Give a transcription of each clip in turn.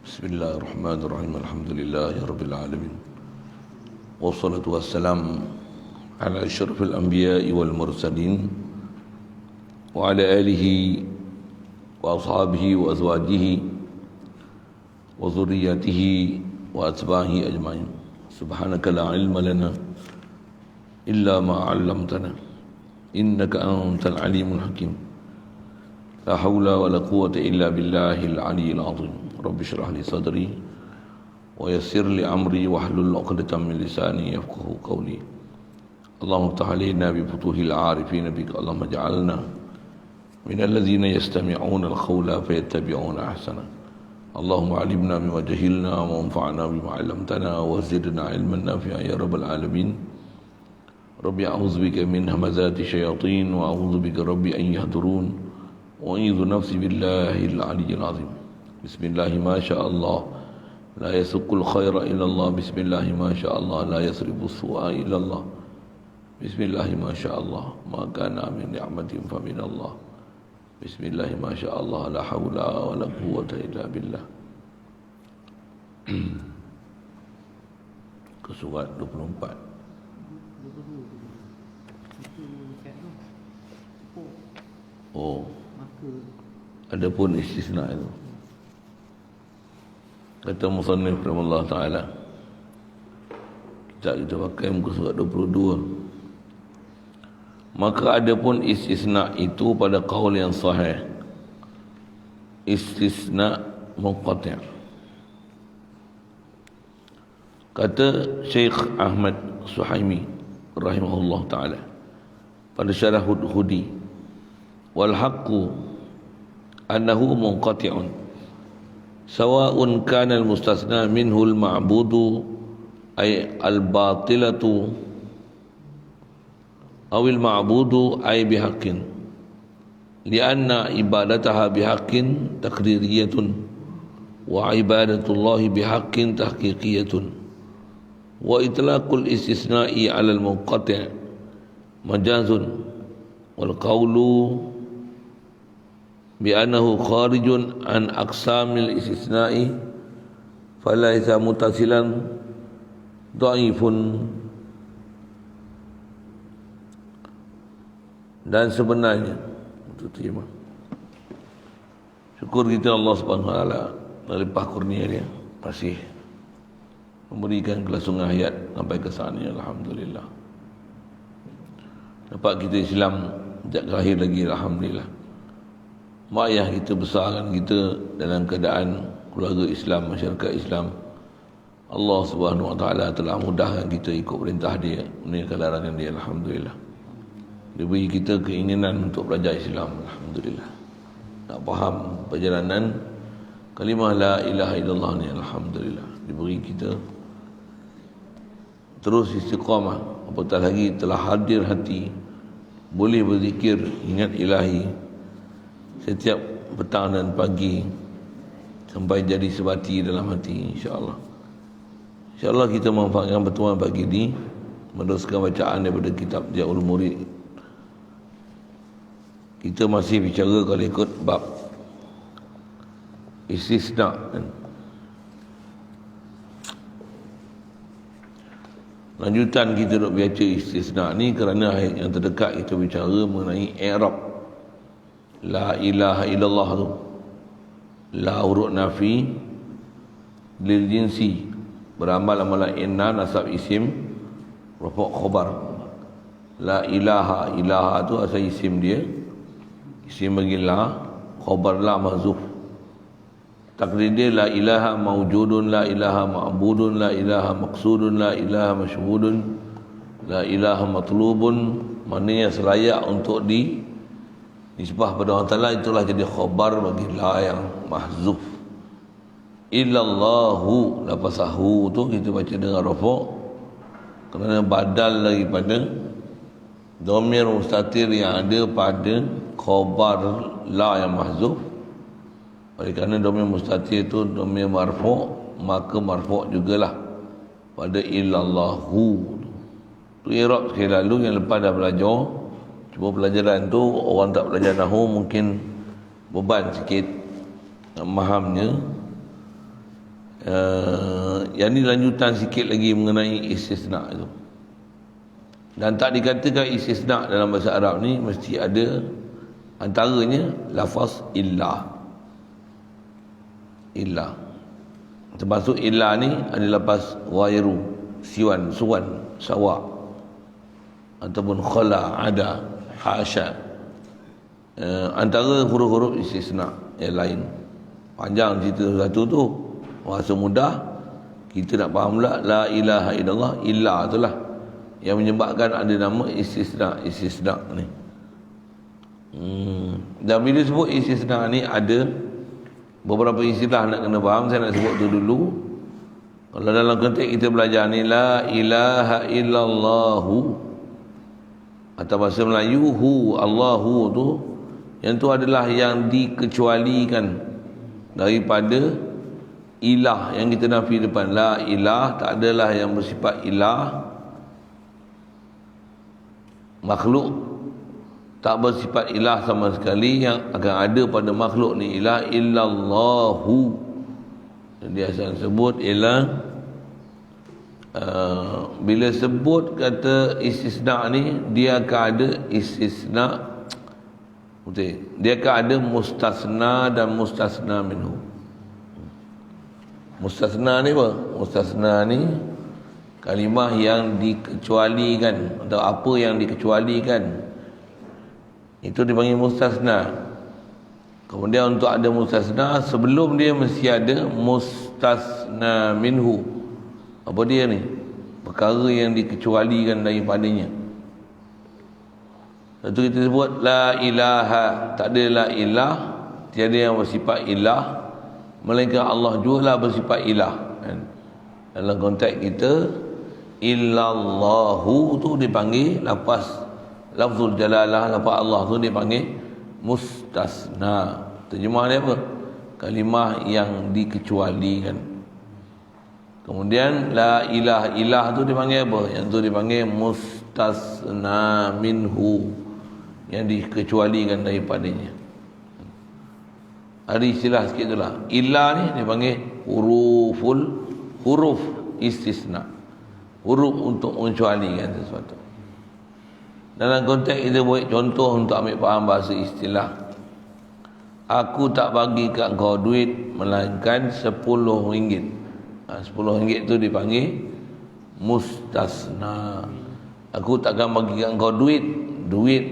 Bismillahirrahmanirrahim. Alhamdulillahirabbil alamin. Wassalatu wassalamu ala asyrafil anbiya'i wal mursalin wa ala alihi wa ashabihi wa azwajihi wa dhurriyyatihi wa atba'ihi ajma'in. Subhanaka la ilma lana illa ma 'allamtana innaka antal alimul hakim. La haula wa la quwwata illa billahil aliyyil azim. Rabbi syrah li sadri wa yassir li amri wahlul 'uqdatam min lisani yafqahu qawli. Allahumma iftah 'alaina bi futuhil 'arifin bika. Allahumma ij'alna min alladhina yastami'una al-qawla fayattabi'una ahsana. Allahumma 'allimna bima jahilna wa anfa'na bima 'allamtana wa zidna 'ilman nafi'an ya rabbal alamin. Rabbi a'udzu bika min hamazati syayatin wa a'udzu bika rabbi an yahdurun wa a'udzu nafsi billahil 'aliyyil 'azim. Bismillahi ma sya'allah la yasuqul khaira illa Allah. Bismillahi ma sya'allah la yasrifu su'a illa Allah. Bismillahi ma sya'allah ma kana min ni'matin fa min Allah. Bismillahi ma sya'allah la haula wa la quwwata illa billah. Ke surat 24. Oh, adapun istisna itu kata musannif rahimahullah ta'ala, kita pakai muka surat 22. Maka adapun istisna itu pada qaul yang sahih, istisna munqati'. Kata Syekh Ahmad Suhaimi rahimahullah ta'ala pada syarah Hudi, wal haqqu annahu munqati'un sawa'un kana al-mustasna minhu al-ma'budu ay al-batilatu aw al-ma'budu ay bihaqqin lianna ibadataha bihaqqin taqririyatun wa ibadatullahi bihaqqin tahqiqiyatun wa itlaqul istisna'i 'ala al-munqati' majazun wal qawlu bi'annahu kharijun an aqsamil istisna'i falaysa mutasilan dhaifun. Dan sebenarnya itu terima syukur kita Allah Subhanahu wa taala melimpah kurnia dia masih memberikan kelangsungan hayat sampai ke sana. Alhamdulillah dapat kita Islam sejak lahir lagi. Alhamdulillah mak ayah kita besarkan kita dalam keadaan keluarga Islam, masyarakat Islam. Allah Subhanahu wa taala telah mudahkan kita ikut perintah dia, meninggalkan larangan dia. Alhamdulillah. Dia beri kita keinginan untuk belajar Islam. Alhamdulillah. Nak faham perjalanan kalimah la ilaha illallah ni. Alhamdulillah. Diberi kita terus istiqamah, apatah lagi telah hadir hati boleh berzikir, ingat ilahi setiap petang dan pagi sampai jadi sebati dalam hati, insya-Allah. Insya-Allah kita manfaatkan pertemuan pagi ini meneruskan bacaan daripada kitab Diaul Murid. Kita masih bicara kalau ikut bab istisna kan. Lanjutan kita nak baca istisna ni kerana ayat yang terdekat kita bicara mengenai i'rab la ilaha illallah tu. La huruf nafi lil jinsi, beramal amalan inna nasab isim rafa' khabar. La ilaha, ilaha tu asal isim dia, isim bagi la, khabar la mahzuf. Takdir dia la ilaha mawjudun, la ilaha ma'budun, la ilaha maqsudun, la ilaha masyhudun, la ilaha matlubun. Maknanya selayak untuk nisbah pada Allah Ta'ala, itulah jadi khabar bagi la yang mahzuf. Illallahu, lapasahu tu kita baca dengan rafa' kerana badal daripada dhamir mustatir yang ada pada khabar la yang mahzuf. Oleh kerana dhamir mustatir itu dhamir marfu', maka marfu' jugalah pada illallahu. Tu i'rab sekali lalu yang lepas dah belajar. Cuma pelajaran tu orang tak belajar nahwu mungkin beban sikit nak mahamnya. Yang ni lanjutan sikit lagi mengenai istisna itu. Dan tak dikatakan istisna dalam bahasa Arab ni mesti ada antaranya lafaz illa. Illa. Termasuk illa ni ada lafaz ghairu, siwan, suwan, sawa, ataupun khala, ada, hasya. Antara huruf-huruf istisna yang lain. Panjang cerita satu tu, rasa mudah. Kita nak faham pula la ilaha illallah, illa itulah yang menyebabkan ada nama istisna ni. Dan bila sebut istisna ni ada beberapa istilah nak kena faham. Saya nak sebut tu dulu. Kalau dalam konteks kita belajar ni la ilaha illallahu atau bahasa Melayu hu, Allahu tu, yang tu adalah yang dikecualikan daripada ilah yang kita nafi depan. La ilah, tak adalah yang bersifat ilah. Makhluk tak bersifat ilah sama sekali. Yang akan ada pada makhluk ni ilah illallahu. Dia asal sebut ialah bila sebut kata istisna ni, dia akan ada istisna, betul, dia akan ada mustasna dan mustasna minhu. Mustasna ni apa? Mustasna ni kalimah yang dikecualikan atau apa yang dikecualikan, itu dipanggil mustasna. Kemudian untuk ada mustasna, sebelum dia mesti ada mustasna minhu. Apa dia ni? Perkara yang dikecualikan daripadanya. Lepas tu kita sebut la ilaha, tak ada la ilah, tiada yang bersifat ilah melainkan Allah jugalah bersifat ilah. Dalam konteks kita, illallahu tu dipanggil lafzul jalalah, lafaz Allah tu dipanggil mustasna. Terjemah dia apa? Kalimah yang dikecualikan. Kemudian la ilah tu dipanggil apa? Yang tu dipanggil mustasna minhu, yang dikecualikan daripadanya. Ada istilah sikit tu lah. Ilah ni dipanggil huruf istisna, huruf untuk mengecualikan sesuatu. Dalam konteks kita buat contoh untuk ambil faham bahasa istilah. Aku tak bagi kat kau duit melainkan RM10. RM10 tu dipanggil mustasna. Aku takkan bagi kat kau duit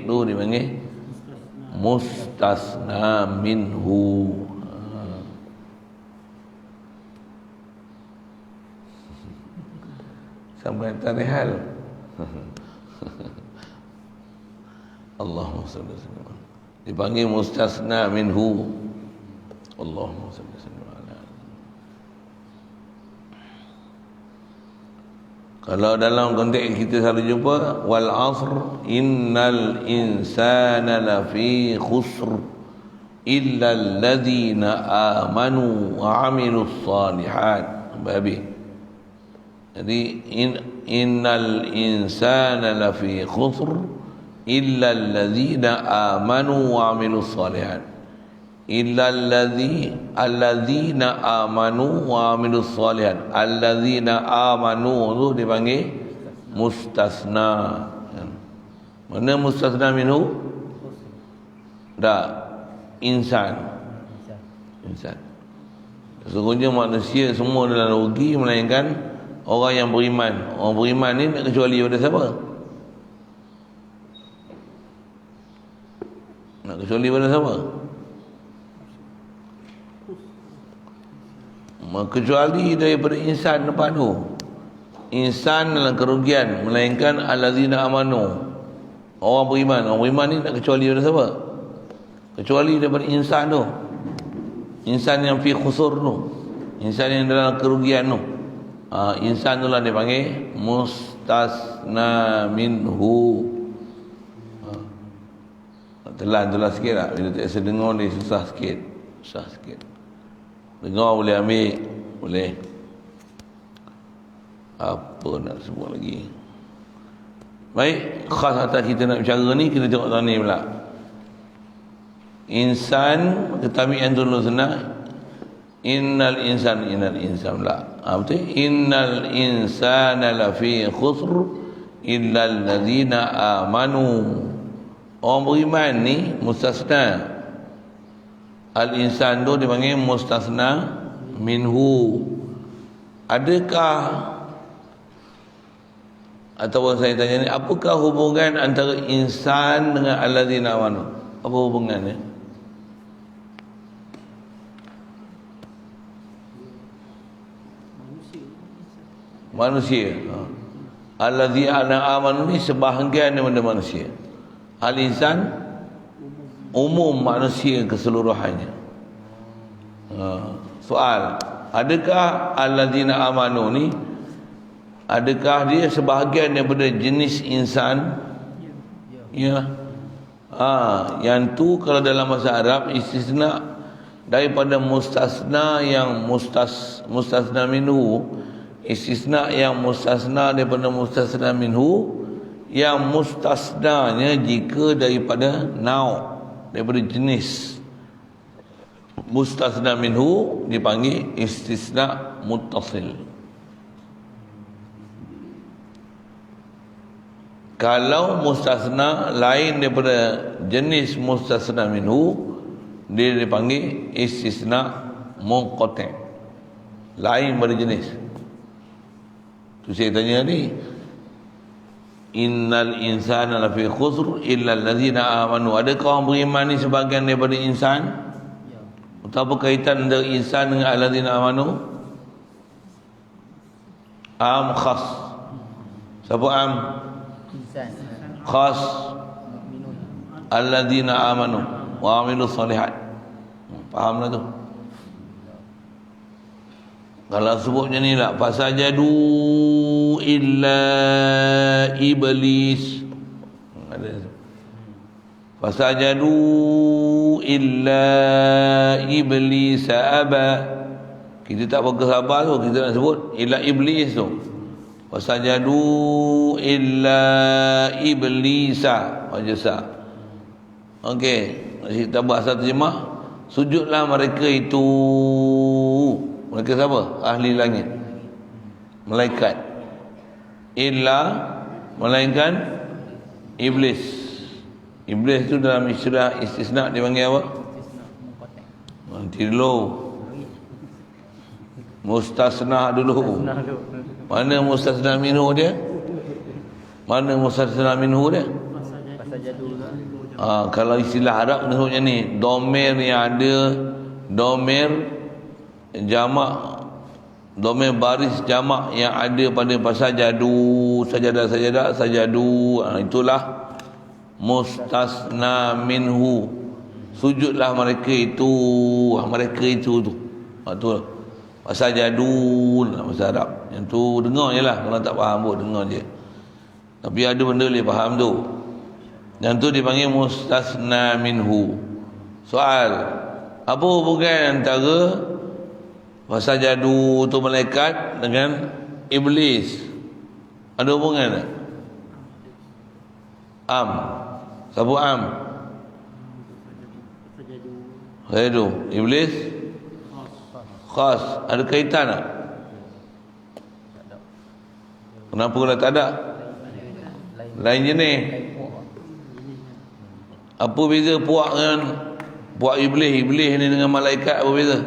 tu dipanggil mustasna minhu. Sampai tadi hal. Allahumma salli alaihi wasallam. Dipanggil mustasna minhu. Allahumma salli alaihi wasallam. Kalau dalam konteks kita selalu jumpa wal asr innal insana lafi khusr illa alladhina amanu wa amilus salihat. Babi. Jadi innal insana lafi khusr illa alladhina amanu wa amilus salihat. Illa alladzina amanu wa amilus salihat. Alladzina amanu tu dipanggil mustasna. Mana mustasna minhu? Insan. Sesungguhnya manusia semua dalam rugi melainkan orang yang beriman. Orang beriman ni nak kecuali pada siapa? Nak kecuali pada siapa? Kecuali daripada insan depan tu. Insan dalam kerugian melainkan allazina amanu, orang beriman. Orang beriman ni nak kecuali pada siapa? Kecuali daripada insan tu. Insan yang fi khusur tu, insan yang dalam kerugian tu. Insan tu lah dia panggil mustasna minhu. Telan sikit lah. Bila tak sedengar dia susah sikit. Dengar boleh ambil, boleh. Apa nak sebut lagi? Baik, khas atas kita nak bicara ni, kita tengok tahun ni pula. Insan, ketamian dulu senang. innal insan la. Betul? Innal insana lafi khusr illa allazina amanu. Orang beriman ni mustasna. Al-insan tu dipanggil mustasna minhu. Adakah, ataupun saya tanya ni, apakah hubungan antara insan dengan allazina amanu? Apa hubungannya? Manusia. Allazina amanu ni sebahagian daripada manusia. Al-insan umum manusia keseluruhannya. Soal, adakah allazina amanu ni, adakah dia sebahagian daripada jenis insan? Ya. Yang tu kalau dalam bahasa Arab istisna daripada mustasna yang mustasna minhu. Istisna yang mustasna daripada mustasna minhu, yang mustasnanya jika daripada nau', daripada jenis. Mustasna minhu dipanggil istisna muttasil. Kalau mustasna lain daripada jenis mustasna minhu, dia dipanggil istisna munqati', lain daripada jenis. Tu saya tanya ni, innal insana lafi khusr illa allazina amanu. Adakah orang beriman ni sebahagian daripada insan? Atau apa kaitan antara insan dengan allazina amanu? Am khas. Siapa am? Insan. Khas allazina amanu wa amilus solihat. Fahamlah tu. Kalau sebut macam ni lah, fasajadu illa iblis. Fasajadu illa iblis aba. Kita tak pakai sabar tu, kita nak sebut illa iblis tu. Fasajadu illa iblisa wajasa. Okey, kita bahasa terjemah, sujudlah mereka itu. Mereka siapa? Ahli langit, malaikat. Illa, melainkan iblis. Iblis tu dalam istilah istisna dipanggil apa? Nanti dulu, mustasna dulu. Mana mustasna minhu dia? Mana mustasna minhu dia? Kalau istilah Arab maksudnya ni, domer yang ada, domer jamak, domain baris jamak yang ada pada fasajadu, sajadah, sajadu, itulah mustasna minhu. Sujudlah mereka itu, mereka itu tu. Tu fasajadu dalam bahasa Arab. Yang tu dengar je lah, kalau tak faham pun dengar je. Tapi ada benda boleh faham tu. Yang tu dipanggil mustasna minhu. Soal, apa hubungan antara fasajadu tu malaikat dengan iblis? Ada hubungan tak? Am. Siapa am? Fasajadu. Iblis? Khas. Ada kaitan tak? Kenapa kalau tak ada? Lain jenis. Apa beza puak dengan puak iblis? Iblis ni dengan malaikat apa beza?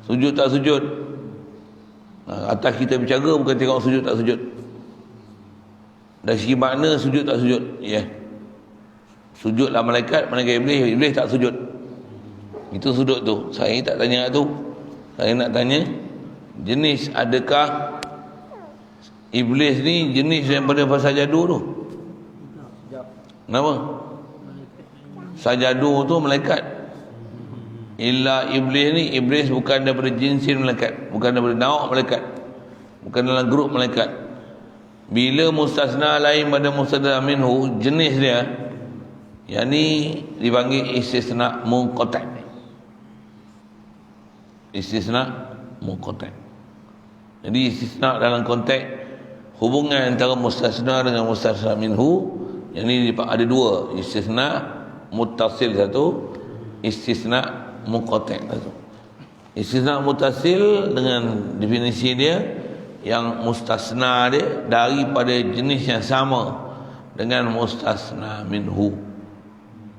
Sujud tak sujud. Atas kita bercara bukan tengok sujud tak sujud. Dari segi makna sujud tak sujud. Ya. Sujudlah malaikat, malaikat iblis, iblis tak sujud. Itu sudut tu. Saya tak tanya tu. Saya nak tanya jenis, adakah iblis ni jenis daripada fasajadu tu? Kenapa? Sajadu tu malaikat. Illa iblis ni, iblis bukan daripada jinsin malaikat, bukan daripada nauk malaikat, bukan dalam grup malaikat. Bila mustasna lain pada mustasna minhu, jenis dia, yang ni dipanggil istisna munqati'. Istisna munqati'. Jadi istisna dalam konteks hubungan antara mustasna dengan mustasna minhu, yang ni ada dua, istisna muttasil satu, istisna munqati' satu. Istisna mutasil dengan definisi dia, yang mustasna dia daripada jenis yang sama dengan mustasna minhu.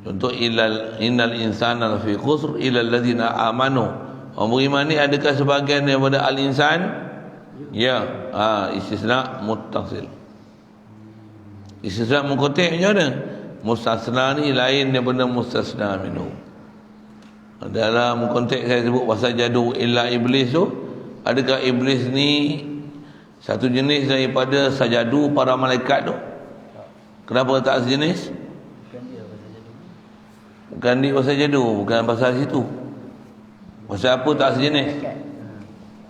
Contoh, innal insana lafi khusr illa alladzina amanu. Orang beriman ni adakah sebahagian daripada al-insan? Ya. Istisna muttasil. Istisna munqati' macam mana? Mustasna ni lain daripada mustasna minhu. Dalam konteks saya sebut pasal jadu illa iblis tu, adakah iblis ni satu jenis daripada sajadu para malaikat tu? Kenapa tak sejenis? Bukan dia pasal jadu, bukan pasal situ. Pasal apa tak sejenis?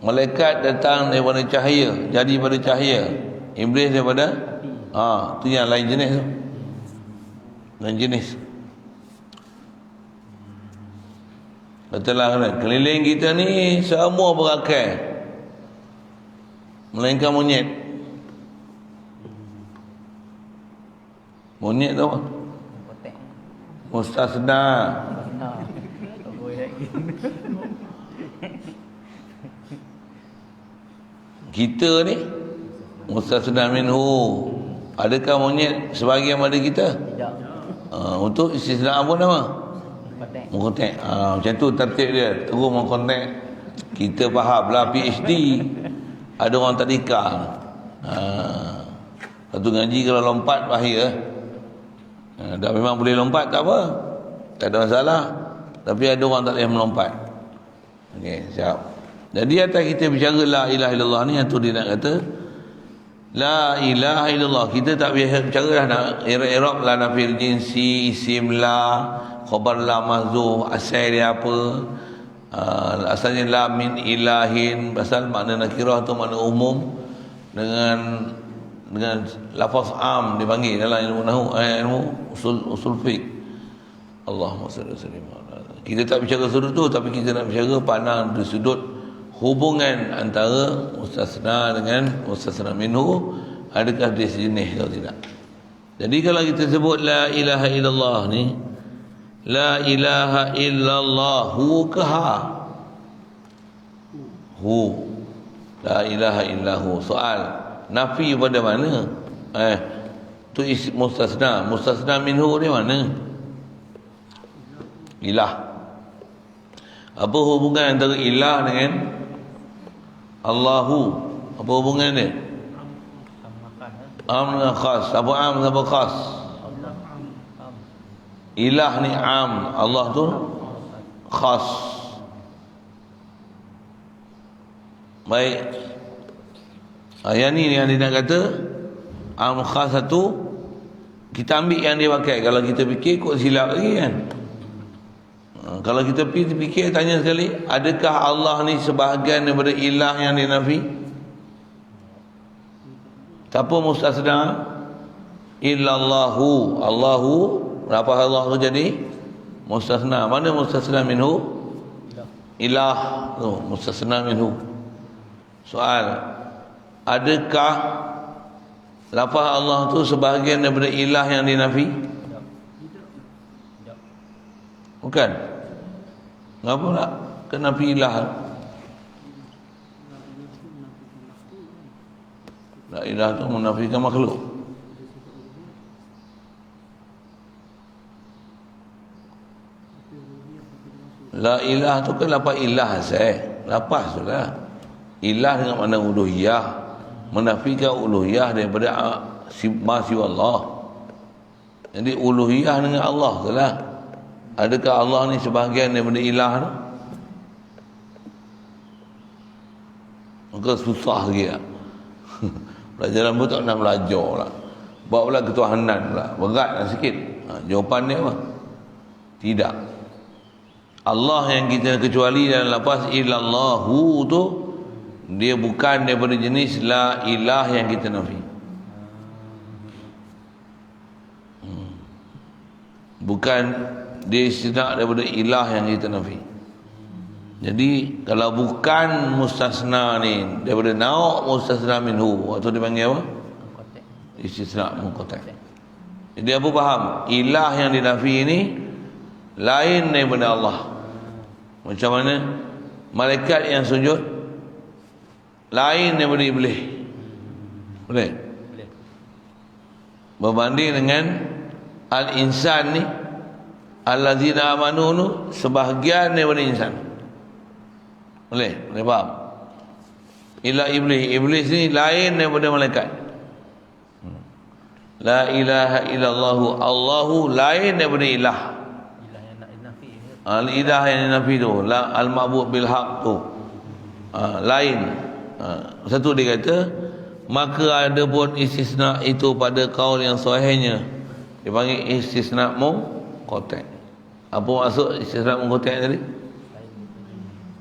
Malaikat datang daripada cahaya, jadi pada cahaya. Iblis daripada tu yang lain jenis tu. Lain jenis. Katalah kan, keliling kita ni semua berakal, melainkan monyet. Monyet tu apa? Mustasna. Kita ni mustasna minhu. Adakah monyet sebahagian pada kita? Tidak. Untuk istisna apa nama? Mengkontek. Macam tu tertib dia. Terus mengkontek. Kita faham lah PhD. Ada orang tak nikah. Satu ngaji kalau lompat bahaya. Dah memang boleh lompat tak apa, tak ada masalah. Tapi ada orang tak boleh melompat. Okey, siap. Jadi atas kita bicara la ilaha illallah ni, yang tu dia nak kata la ilaha illallah. Kita tak biasa bicara dah nak i'rab la nafil jinsi, isim la, khabar la mahzuf, asal dia apa, asalnya la min ilahin, pasal makna nakirah tu makna umum dengan lafaz am dipanggil dalam ilmu nahwu, ilmu usul fiqh. Allahumma salli wa sallim. Kita tak bicara sudut tu, tapi kita nak bicara pandang dari sudut hubungan antara mustasna dengan mustasna minhu, adakah dia sejenis atau tidak. Jadi kalau kita sebut la ilaha illallah ni, la ilaha illallah hu ke ha? Hu. La ilaha illahu. Soal, nafi pada mana? Tu mustasna. Mustasna minhu di mana? Ilah. Apa hubungan antara ilah dengan Allahu? Apa hubungan dia? Am dengan khas. Apa am, apa khas? Ilah ni am, Allah tu khas. Baik. Yang ni yang dia nak kata am khas satu, kita ambil yang dia pakai. Kalau kita fikir kok silap lagi kan. Kalau kita fikir, tanya sekali, adakah Allah ni sebahagian daripada ilah yang dinafi? Siapa mustasna? Illallahu. Allahu, berapa Allah tu jadi mustasna. Mana mustasna minhu? Ilah tu mustasna minhu. Soal, adakah lafaz Allah tu sebahagian daripada ilah yang dinafi? Bukan. Kenapa nak kena ilah? La ilah tu menafikan makhluk. La ilah tu kan lapas ilah saya. Lapas tu lah. Ilah dengan makna uluhiyah, menafikan uluhiyah daripada ma siwa Allah. Jadi uluhiyah dengan Allah tu lah. Adakah Allah ni sebahagian daripada ilah tu? Maka susah lagi lah. Pelajaran pun tak nak belajar lah. Bawa pula ketuhanan pula, berat lah sikit. Jawapan dia apa? Tidak. Allah yang kita kecuali dalam lafaz illallahu tu, dia bukan daripada jenis la ilah yang kita nafi. Bukan dia istisna daripada ilah yang kita nafi. Jadi kalau bukan mustasna ni daripada nau' mustasna minhu, atau dipanggil apa? Istisna munqati'. Jadi apa faham? Ilah yang dinafi ini lain daripada Allah. Macam mana? malaikat yang sujud lain daripada iblis. Boleh? Boleh. Berbanding dengan al-insan ni, allazina amanu tu sebahagian daripada insan. Boleh? Boleh faham? Ila iblis. Iblis ni lain daripada malaikat. La ilaha illallah. Allahu lain daripada ilah. Ilah yang nak nafi. Al-ilah yang nafi tu, la al-ma'bud bil haq tu. Lain. Satu dia kata, maka ada pun istisna itu pada kaul yang sahihnya. Dia panggil istisna munqati'. Apa maksud istisna munqati' tadi?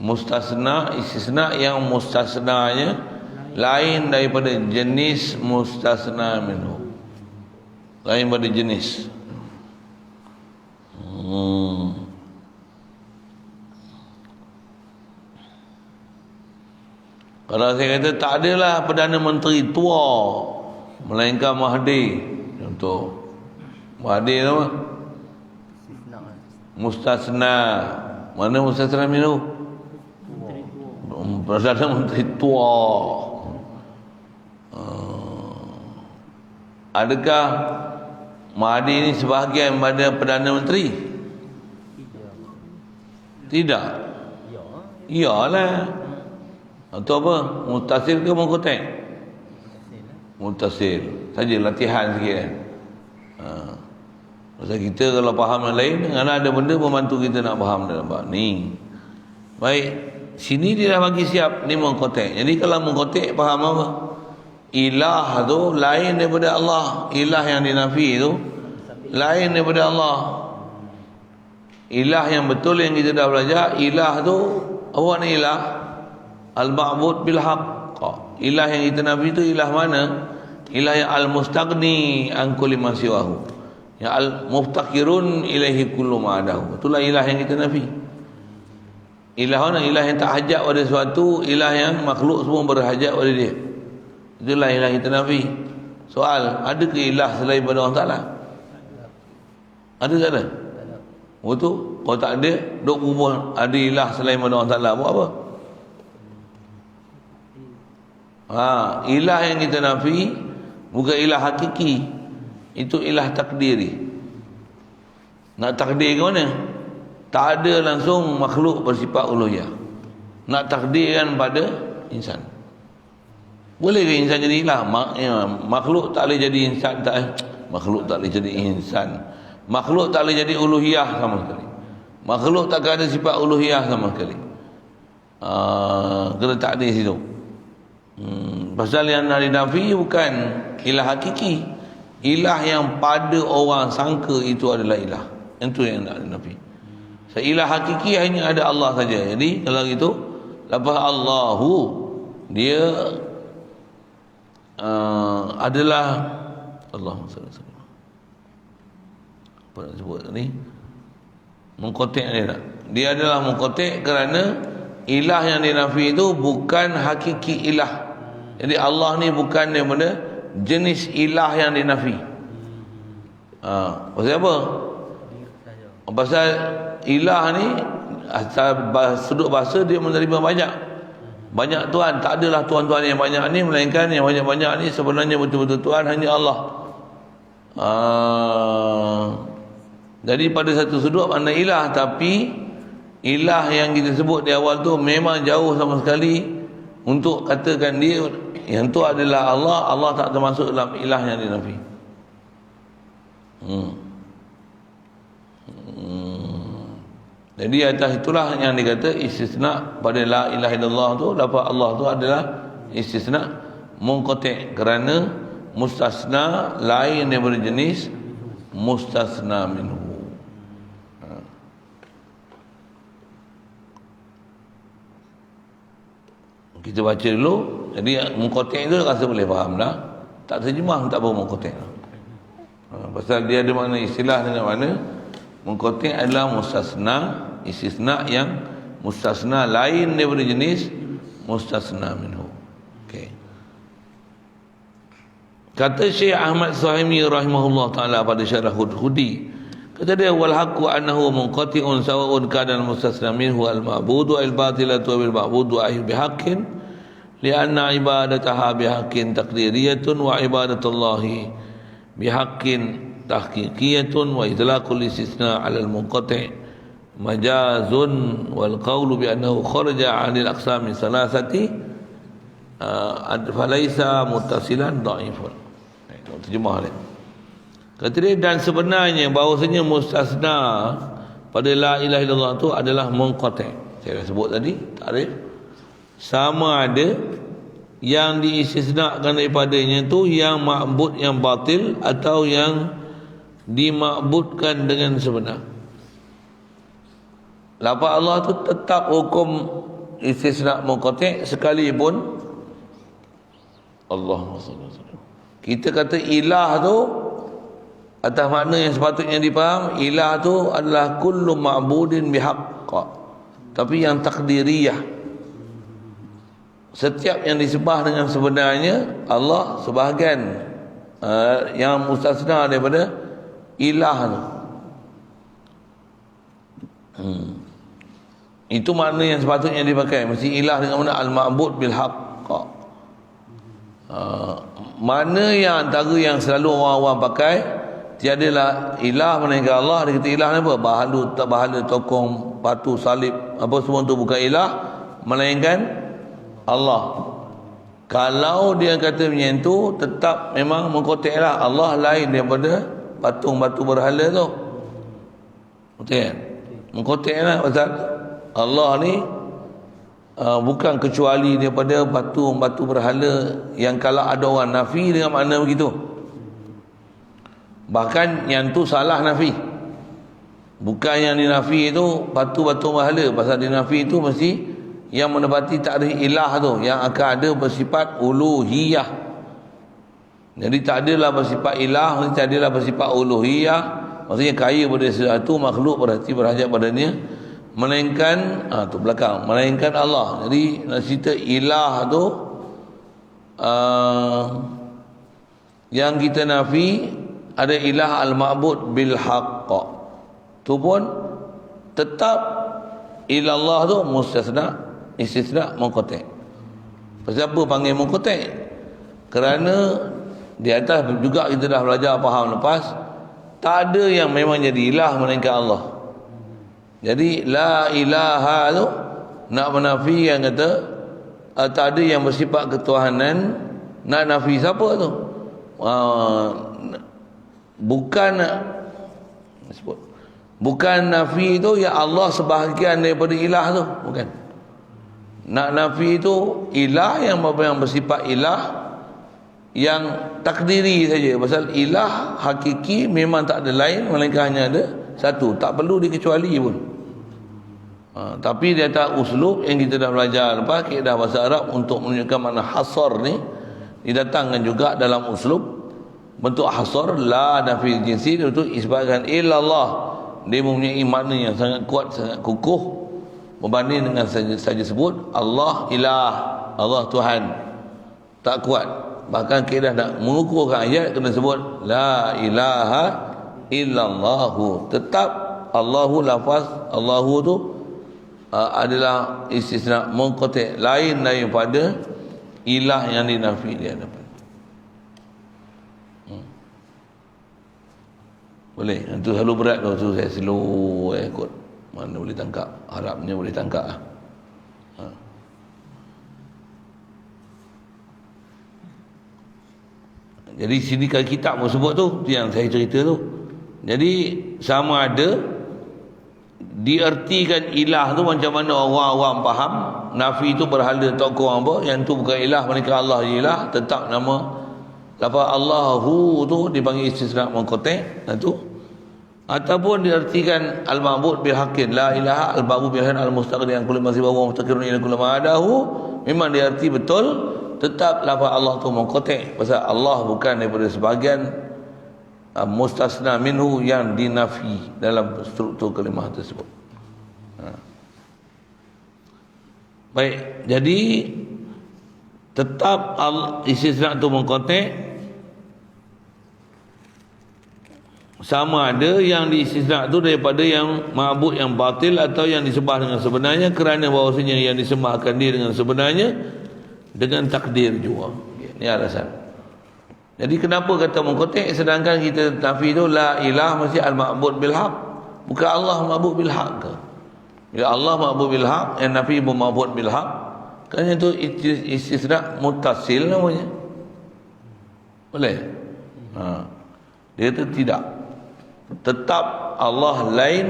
Mustasna, istisna yang mustasnanya lain daripada jenis mustasna minhu. Lain pada jenis. Kalau saya kata tak adalah Perdana Menteri tua melainkan Mahdi. Contoh Mahdi tu apa? Mustasna. Mana mustasna minhu? Perdana Menteri tua. Adakah Mahdi ini sebahagian pada Perdana Menteri? Tidak. Iyalah. Atau apa? Mutasil ke munqati'? Mutasil. Saja latihan sikit kan. Pasal kita kalau faham yang lain, kerana ada benda membantu kita nak faham dalam bab ni. Baik, sini dia dah bagi siap ni munqati'. Jadi kalau munqati' faham apa? Ilah tu lain daripada Allah. Ilah yang dinafi tu lain daripada Allah. Ilah yang betul yang kita dah belajar, ilah tu apa ni ilah? Al-ma'bud bil haqq. Ilah yang kita nafi tu ilah mana? Ilah yang al-mustaghni an kulli ma siwahu. Yang al-muftaqirun ilaihi kullu ma adahu. Itulah ilah yang kita nafi. Ilah mana? Ilah yang tak hajat pada sesuatu, ilah yang makhluk semua berhajat pada dia. Itulah ilah kita nafi. Soal, ada ke ilah selain pada Allah Ta'ala? Ada tak ada? Oh tu, kalau tak ada, duk kubur ada ilah selain pada Allah Ta'ala, buat apa? Ilah yang kita nafi bukan ilah hakiki. Itu ilah takdiri. Nak takdir ke mana? Tak ada langsung makhluk bersifat uluhiyah. Nak takdirkan pada insan. Boleh ke insan jadi ilah? Makhluk tak boleh jadi insan. Makhluk tak boleh jadi insan. Makhluk tak boleh jadi uluhiyah sama sekali. Makhluk tak ada sifat uluhiyah sama sekali. Kena takdir situ. Pasal yang nak dinafi bukan ilah hakiki. Ilah yang pada orang sangka itu adalah ilah. Itu yang nak dinafi. So, ilah hakiki hanya ada Allah saja. Jadi kalau gitu, lafaz Allahu dia adalah Allahumma salli alaihi wasallam. Apa nak sebut tadi? Munqati' dia tak? Dia adalah munqati' kerana ilah yang dinafi itu bukan hakiki ilah. Jadi Allah ni bukan daripada jenis ilah yang dinafi. Pasal apa? Pasal ilah ni asal sudut bahasa dia menerima banyak Tuhan. Tak adalah Tuhan-Tuhan yang banyak ni, melainkan yang banyak-banyak ni sebenarnya betul-betul Tuhan hanya Allah. Jadi pada satu sudut makna ilah, tapi ilah yang kita sebut di awal tu memang jauh sama sekali untuk katakan dia yang tu adalah Allah. Allah tak termasuk dalam ilah yang dinafi. Jadi atas itulah yang dikata istisna pada la ilaha illallah tu, lafaz Allah tu adalah istisna munqati' kerana mustasna lain daripada jenis mustasna minhu. Kita baca dulu. Jadi munqati' itu rasa boleh faham dah. Tak terjemah tak apa munqati'. Pasal dia ada makna istilah dengan mana munqati' adalah mustasna, istisna yang mustasna lain daripada jenis mustasna minhu. Okey. Kata Syekh Ahmad Suhaimi rahimahullah taala pada syarah Hudhudi, Kata dia, wal haqqu annahu munqati'un sawa'un kana al-mustasna minhu al-ma'budu al-batilatu bil ma'budu ay bihaqqin li'anna ibadataha bihaqqin taqdiriyatun wa ibadatullahi bihaqqin tahqiqiyatun wa idlaqul istisna 'ala al-munqati' majazun wal qawlu bi annahu kharaja 'anil aqsami salasati falaysa muttasilan dha'ifun. Terjemah dia. Kata dia, dan sebenarnya bahawasanya mustasna pada la ilaha illallah tu adalah munqati'. Saya dah sebut tadi takrif. Sama ada yang diistisnakan daripadanya tu yang ma'bud yang batil atau yang dimakbudkan dengan sebenar. Lafaz Allah tu tetap hukum istisna munqati' sekalipun Allahumma salli alaihi wasallam. Kita kata ilah tu atas makna yang sepatutnya dipaham, ilah tu adalah kullu ma'budin bihaqq, tapi yang takdiriyah. Setiap yang disembah dengan sebenarnya Allah sebahagian yang mustasna daripada ilah tu. Itu makna yang sepatutnya dipakai. Mesti ilah dengan mana al-ma'bud bil haqq. Mana yang antara yang selalu orang-orang pakai, tiadalah ilah melainkan Allah. Dia kata ilah ni apa? Bahala, tokong, batu, salib, apa semua tu bukan ilah melainkan Allah. Kalau dia kata macam tu, tetap memang mengkotek lah. Allah lain daripada patung batu berhala tu. Betul kan? Mengkotek lah. Pasal Allah ni bukan kecuali daripada batu berhala yang kalau ada orang nafi dengan makna begitu. Bahkan yang tu salah nafi. Bukan yang dinafi itu batu-batu berhala. Pasal dinafi itu mesti yang menepati tak ada ilah tu, yang akan ada bersifat uluhiyah. Jadi tak adalah bersifat ilah, mesti tak adalah bersifat uluhiyah. Maksudnya kaya pada sesuatu makhluk berhati berhajat padanya, melainkan tu belakang, melainkan Allah. Jadi nak cerita ilah tu yang kita nafi ada ilah al-ma'bud bil haqq. Tu pun tetap ilallah tu mustasna, istisna, munqati'. Pasal apa panggil munqati'? Kerana di atas juga kita dah belajar faham lepas, tak ada yang memang jadi ilah melainkan Allah. Jadi la ilaha tu nak menafi yang kata tak ada yang bersifat ketuhanan, nak nafi siapa tu? Bukan nafi itu ya Allah sebahagian daripada ilah tu, bukan. Nak nafi itu ilah yang bersifat ilah yang takdiri saja. Pasal ilah hakiki memang tak ada lain melainkan hanya ada satu, tak perlu dikecuali pun. Tapi dia tak uslub yang kita dah belajar lepas, kaedah bahasa Arab untuk menunjukkan makna hasar ni didatangkan juga dalam uslub bentuk hasar. La nafi jinsi itu isbatkan illallah. Dia mempunyai makna yang sangat kuat, sangat kukuh berbanding dengan saja sebut Allah ilah, Allah Tuhan. Tak kuat. Bahkan kaedah nak mengukurkan ayat kena sebut la ilaha illallahu. Tetap Allahu, lafaz Allahu tu adalah istisna munqati', lain daripada ilah yang dinafi dia dapat. Boleh. Itu selalu berat tu, saya slow ikut. Mana boleh tangkap, harapnya boleh tangkap. Jadi sini kalau kitab pun sebut tu yang saya cerita tu. Jadi sama ada diertikan ilah tu macam mana orang-orang faham, nafi tu berhala tokoh apa, yang tu bukan ilah melainkan Allah ilah, tetap nama lafaz Allahu tu dipanggil istisna munqati', tu. Ataupun diartikan al-ma'bud bil haqqin, la ilaha al-ma'bud bil haqqin al-mustaqdir yang kullu ma siwa wa mustaqirun ila kullu ma adahu, memang diarti betul, tetap lafaz Allah tu munqati'. Pasal Allah bukan daripada sebahagian mustasna minhu yang dinafi dalam struktur kalimah tersebut. Baik, jadi tetap istisna tu munqati'. sama ada yang diistisna tu daripada yang ma'bud yang batil atau yang disembah dengan sebenarnya, kerana bahawasanya yang disembahkan dia dengan sebenarnya dengan takdir juga. Ini alasan. Jadi kenapa kata mengkotek, sedangkan kita nafi tu la ilah mesti al-ma'bud bil haq, bukan Allah ma'bud bil haq ke? Bila Allah ma'bud bil haq, yang nafi ma'bud bil haq, kan itu istisna muttasil namanya. Boleh? Dia tu tidak. Tetap Allah lain,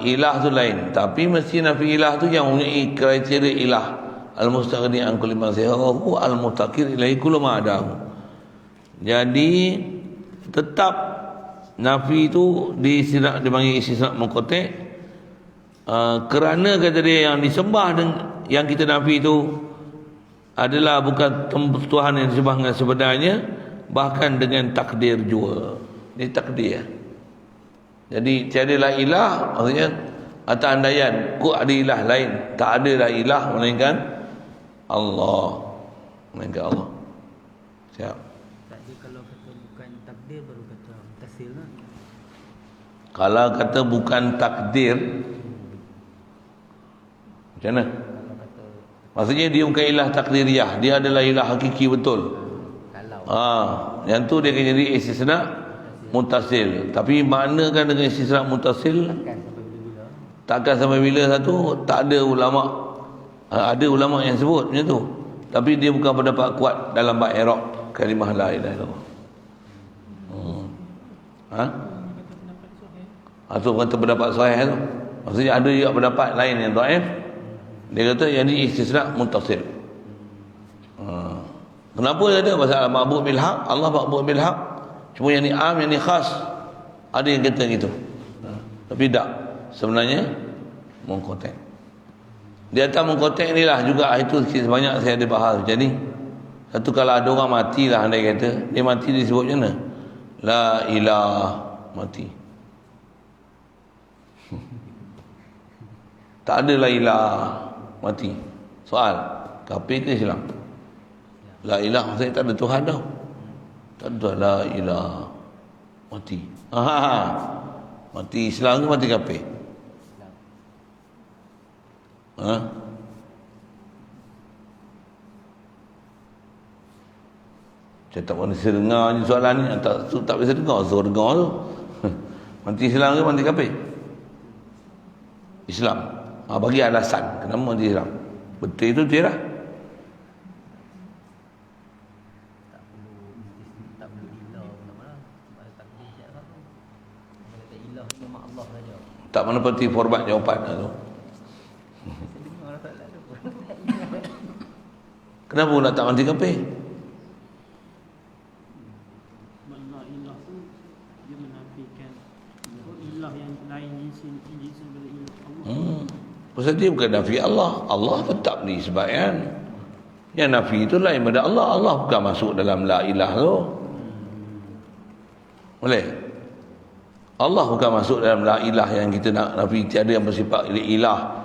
ilah tu lain, tapi mesti nafi ilah tu yang mempunyai kriteria ilah, al-mustaghni an kulli ma siwahu al-mutakir ilaihi kullu ma adahu. Jadi tetap nafi itu dipanggil istisna mengkotek, kerana kata dia yang disembah yang kita nafi itu adalah bukan Tuhan yang disembah dengan sebenarnya, bahkan dengan takdir juga. Ini takdir. Jadi tiadalah ilah, maksudnya atas andaian kok ada ilah lain, tak adalah ilah melainkan Allah, melainkan Allah. Siap. Tadi kalau kata bukan takdir baru kata mutasil lah. Kalau kata bukan takdir, macam mana? Maksudnya dia bukan ilah takdiriyah, dia adalah ilah hakiki betul. Kalau Yang tu dia akan jadi istisna mutasil. Tapi maknakan dengan istisna mutasil takkan sampai bila-bila. takkan sampai bila satu, tak ada ulama. Ada ulama yang sebut macam tu, tapi dia bukan pendapat kuat dalam bab i'rab kalimah la ilaha illallah. Atau kata pendapat sahih tu. Maksudnya ada juga pendapat lain yang dhaif. Dia kata yang ni istisna muttasil. Kenapa dia ada? Pasal ma'bud bil haq, Allah ma'bud bil haq. Cuma yang ni am, yang ni khas. Ada yang kata gitu. Tapi tak. Sebenarnya mengkotek. Di atas mengkotek ni lah juga, itu sebanyak saya ada bahas. Jadi satu, kalau ada orang mati lah, andai kata dia mati, disebut macam mana? La ilah, mati. Tak ada la ilah, mati. Soal, kafir ke Islam? La ilah maksudnya tak ada Tuhan tau. Tak ada la ilah, mati. Mati Islam ke mati kafir? Saya tak pernah dengar soalan ni. Tak bisa dengar, suruh dengar tu. Mati Islam ke mati kafir? Islam. Bagi alasan kenapa mati Islam. Betul itu dia lah. Tak perlu ilah pun nama lah. Ada takdir siap lah. Kalau kata ilah ni nama Allah saja. Tak menepati format jawapan tu. Saya dengar soalan tu. Kenapa nak tak mati kafir? Makna ilah tu dia menafikan ilah yang lain jinsi daripada ilah Allah. Pasal dia bukan nafi Allah. Allah tetap disebabkan. Yang nafi itu lain daripada Allah. Allah bukan masuk dalam la ilah tu. Boleh? Allah bukan masuk dalam la ilah yang kita nak nafi. Tiada yang bersifat ilah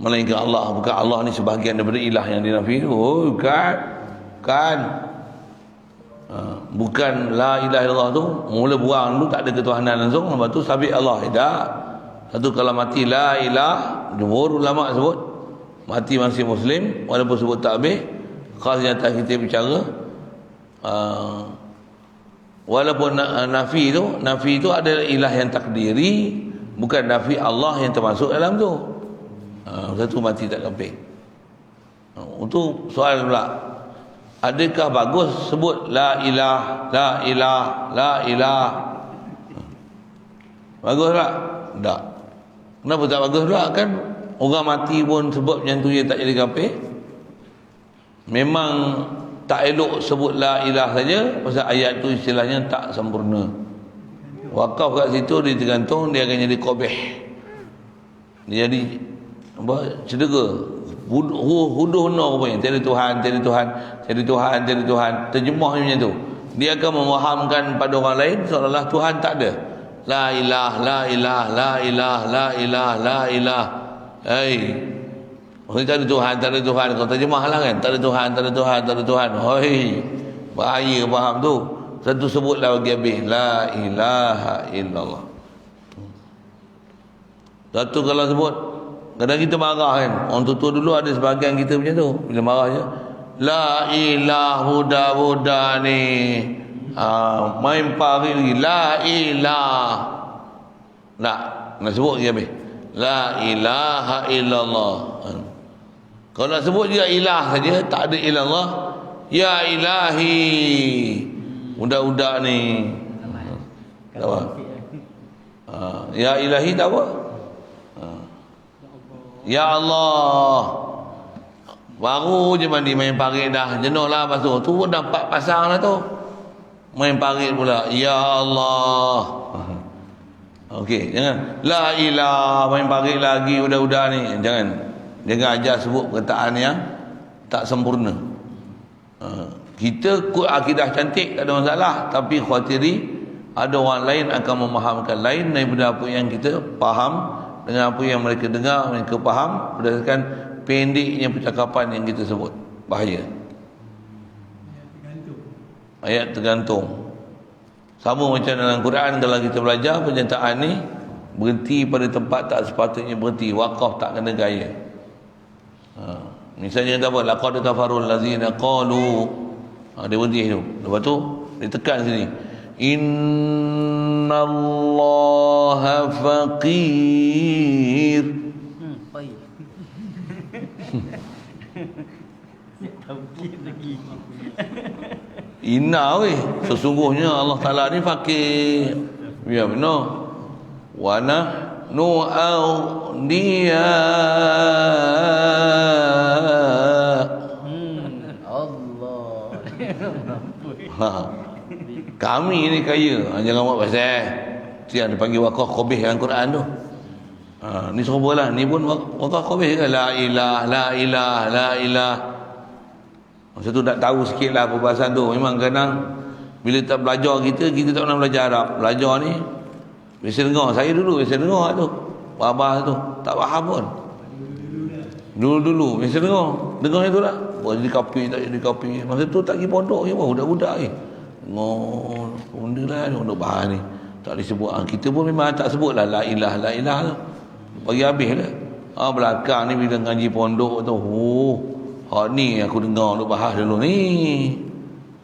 melainkan Allah. Bukan Allah ni sebahagian daripada ilah yang dinafi itu. Oh, bukan. Bukan. Bukan la ilaha illallah tu mula buang tu, tak ada ketuhanan langsung, lepas tu sabit Allah. Tak. Satu, kalau mati la ilah, jumhur ulama sebut mati masih muslim, walaupun sebut takbir. Khasnya atas kita bicara walaupun nafi itu adalah ilah yang takdiri, bukan nafi Allah yang termasuk dalam tu. Satu, mati tak kafir. Untuk soal pula, adakah bagus sebut la ilah, la ilah, la ilah? Bagus tak? Tak. Kenapa tak bagus pula? Kan orang mati pun sebut macam tu, dia tak jadi kafir. Memang tak elok sebut la ilah saja, pasal ayat tu istilahnya tak sempurna. Wakaf kat situ dia tergantung, dia akan jadi qabih. Dia jadi apa? Cedera. Huduh no rupanya. Tiada Tuhan, tiada Tuhan, tiada Tuhan, tiada Tuhan. Terjemahnya macam tu. Dia akan memahamkan pada orang lain seolah-olah Tuhan tak ada. La ilah, la ilah, la ilah, la ilah, la ilah. Maksudnya tak ada Tuhan, tak ada Tuhan. Kau terjemah lah kan. Tak ada Tuhan, tak ada Tuhan, tak ada Tuhan. Bahaya faham tu. Satu sebutlah bagi habis. La ilaha illallah. Satu kalau sebut, kadang kita marah kan. Orang tua dulu ada sebahagian kita macam tu. Bila marah je, la ilah budak-budak ni. Main pari lagi. La ilah. Nak sebut je habis. La ilaha illallah. Kalau nak sebut juga ilah saja, tak ada illallah. Ya ilahi. Budak-budak ni. Tak apa. Ya ilahi tak apa. Ya Allah. Baru je mandi main parit dah. Jenuh lah basuh. Tu pun dah 4 pasang lah tu. Main parit pula. Ya Allah. Okey, jangan. La ilah main parit lagi budak-budak ni. Jangan ajar sebut perkataan yang tak sempurna. Kita kut akidah cantik tak ada masalah, tapi khawatiri ada orang lain akan memahamkan lain daripada apa yang kita faham dengan apa yang mereka dengar, mereka faham berdasarkan pendeknya percakapan yang kita sebut. Bahaya. Ayat tergantung. Sama macam dalam Quran, kalau kita belajar pernyataan ni berhenti pada tempat tak sepatutnya berhenti, waqaf tak kena gaya. Misalnya kata apa? Laqad kafarul ladzina qalu. Dia berhenti tu. Lepas tu dia tekan sini. Innallaha faqir. Baik. Tauhid lagi. Inna weh, sesungguhnya Allah Taala ni fakir. Ya benar. Wa nahnu awliya. Allah. Kami ni kaya. Jangan buat pasal. Dia panggil waqaf qabih dalam Quran tu. Ni serupalah, ni pun waqaf qabih ke? La ilah, la ilah, la ilah. Masa tu nak tahu sikit lah perbahasan tu. Memang kadang bila tak belajar kita tak pernah belajar Arab. Belajar ni biasa dengar. Saya dulu biasa dengar tu Abah tu tak faham pun. Dulu biasa dengar itu lah. Buat jadi kapi, tak jadi kapi. Masa tu tak pergi pondok je, budak-budak je dengar benda lah, duduk bahan ni tak disebut. Kita pun memang tak sebut lah la ilah, la ilah tu bagi habis lah. Belakang ni bila ngaji pondok tu, ni aku dengar duk bahas dulu ni.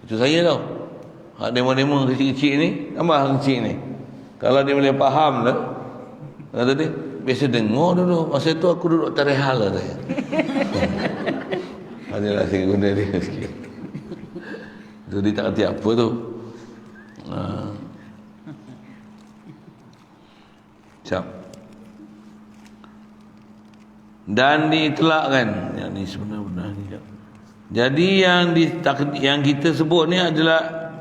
Itu saya tau. Demo-demo kecil-kecil ni, tambah kecil ni. Kalau dia boleh faham lah. Kata dia, biasa dengar dulu. Masa tu aku duduk tarihal lah saya. Adalah saya guna dia sikit. Tu dia tak kerti apa tu. Siap. Dan ditelakkan yang ni sebenar-benar ni. Jadi yang kita sebut ni adalah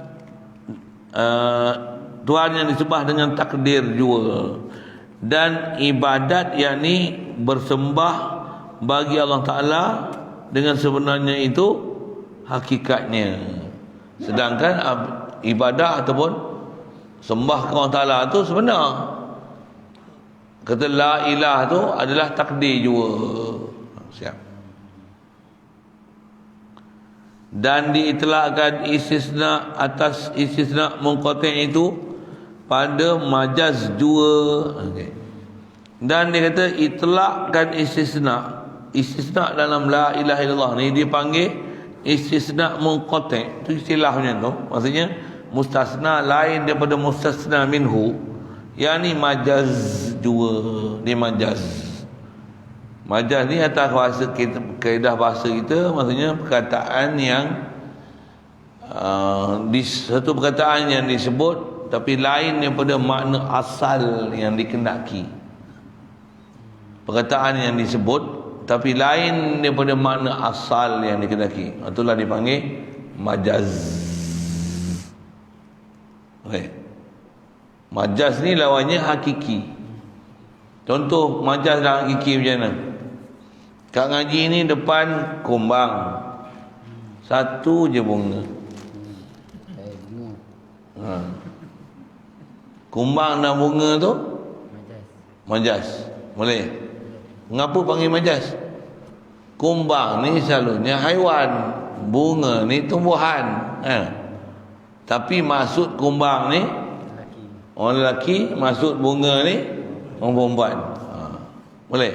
Tuhan yang disembah dengan takdir juga, dan ibadat yang ni bersembah bagi Allah Ta'ala dengan sebenarnya itu hakikatnya. Sedangkan ibadah ataupun sembah ke Allah Ta'ala tu sebenar. Kata la ilah tu adalah takdir juga. Siap. Dan diitlakkan istisna atas istisna munqati' itu pada majaz jua. Okay. Dan dia kata itlakkan istisna dalam la ilaha illallah ni dipanggil istisna munqati'. Itu istilahnya tu. Maksudnya mustasna lain daripada mustasna minhu. Yang ni majaz jua. Dia majaz. Majaz ni atas bahasa kita, kaedah bahasa kita, maksudnya perkataan yang satu perkataan yang disebut tapi lain daripada makna asal yang dikendaki. Perkataan yang disebut tapi lain daripada makna asal yang dikendaki. Itulah dipanggil majaz. Okey. Majaz ni lawannya hakiki. Contoh majaz dan hakiki macam mana? Kak ngaji ni depan kumbang, satu je bunga. Kumbang dan bunga tu majaz. Boleh? Mengapa panggil majaz? Kumbang ni selalunya haiwan, bunga ni tumbuhan. Tapi maksud kumbang ni Lelaki. orang lelaki, maksud bunga ni orang perempuan. Boleh.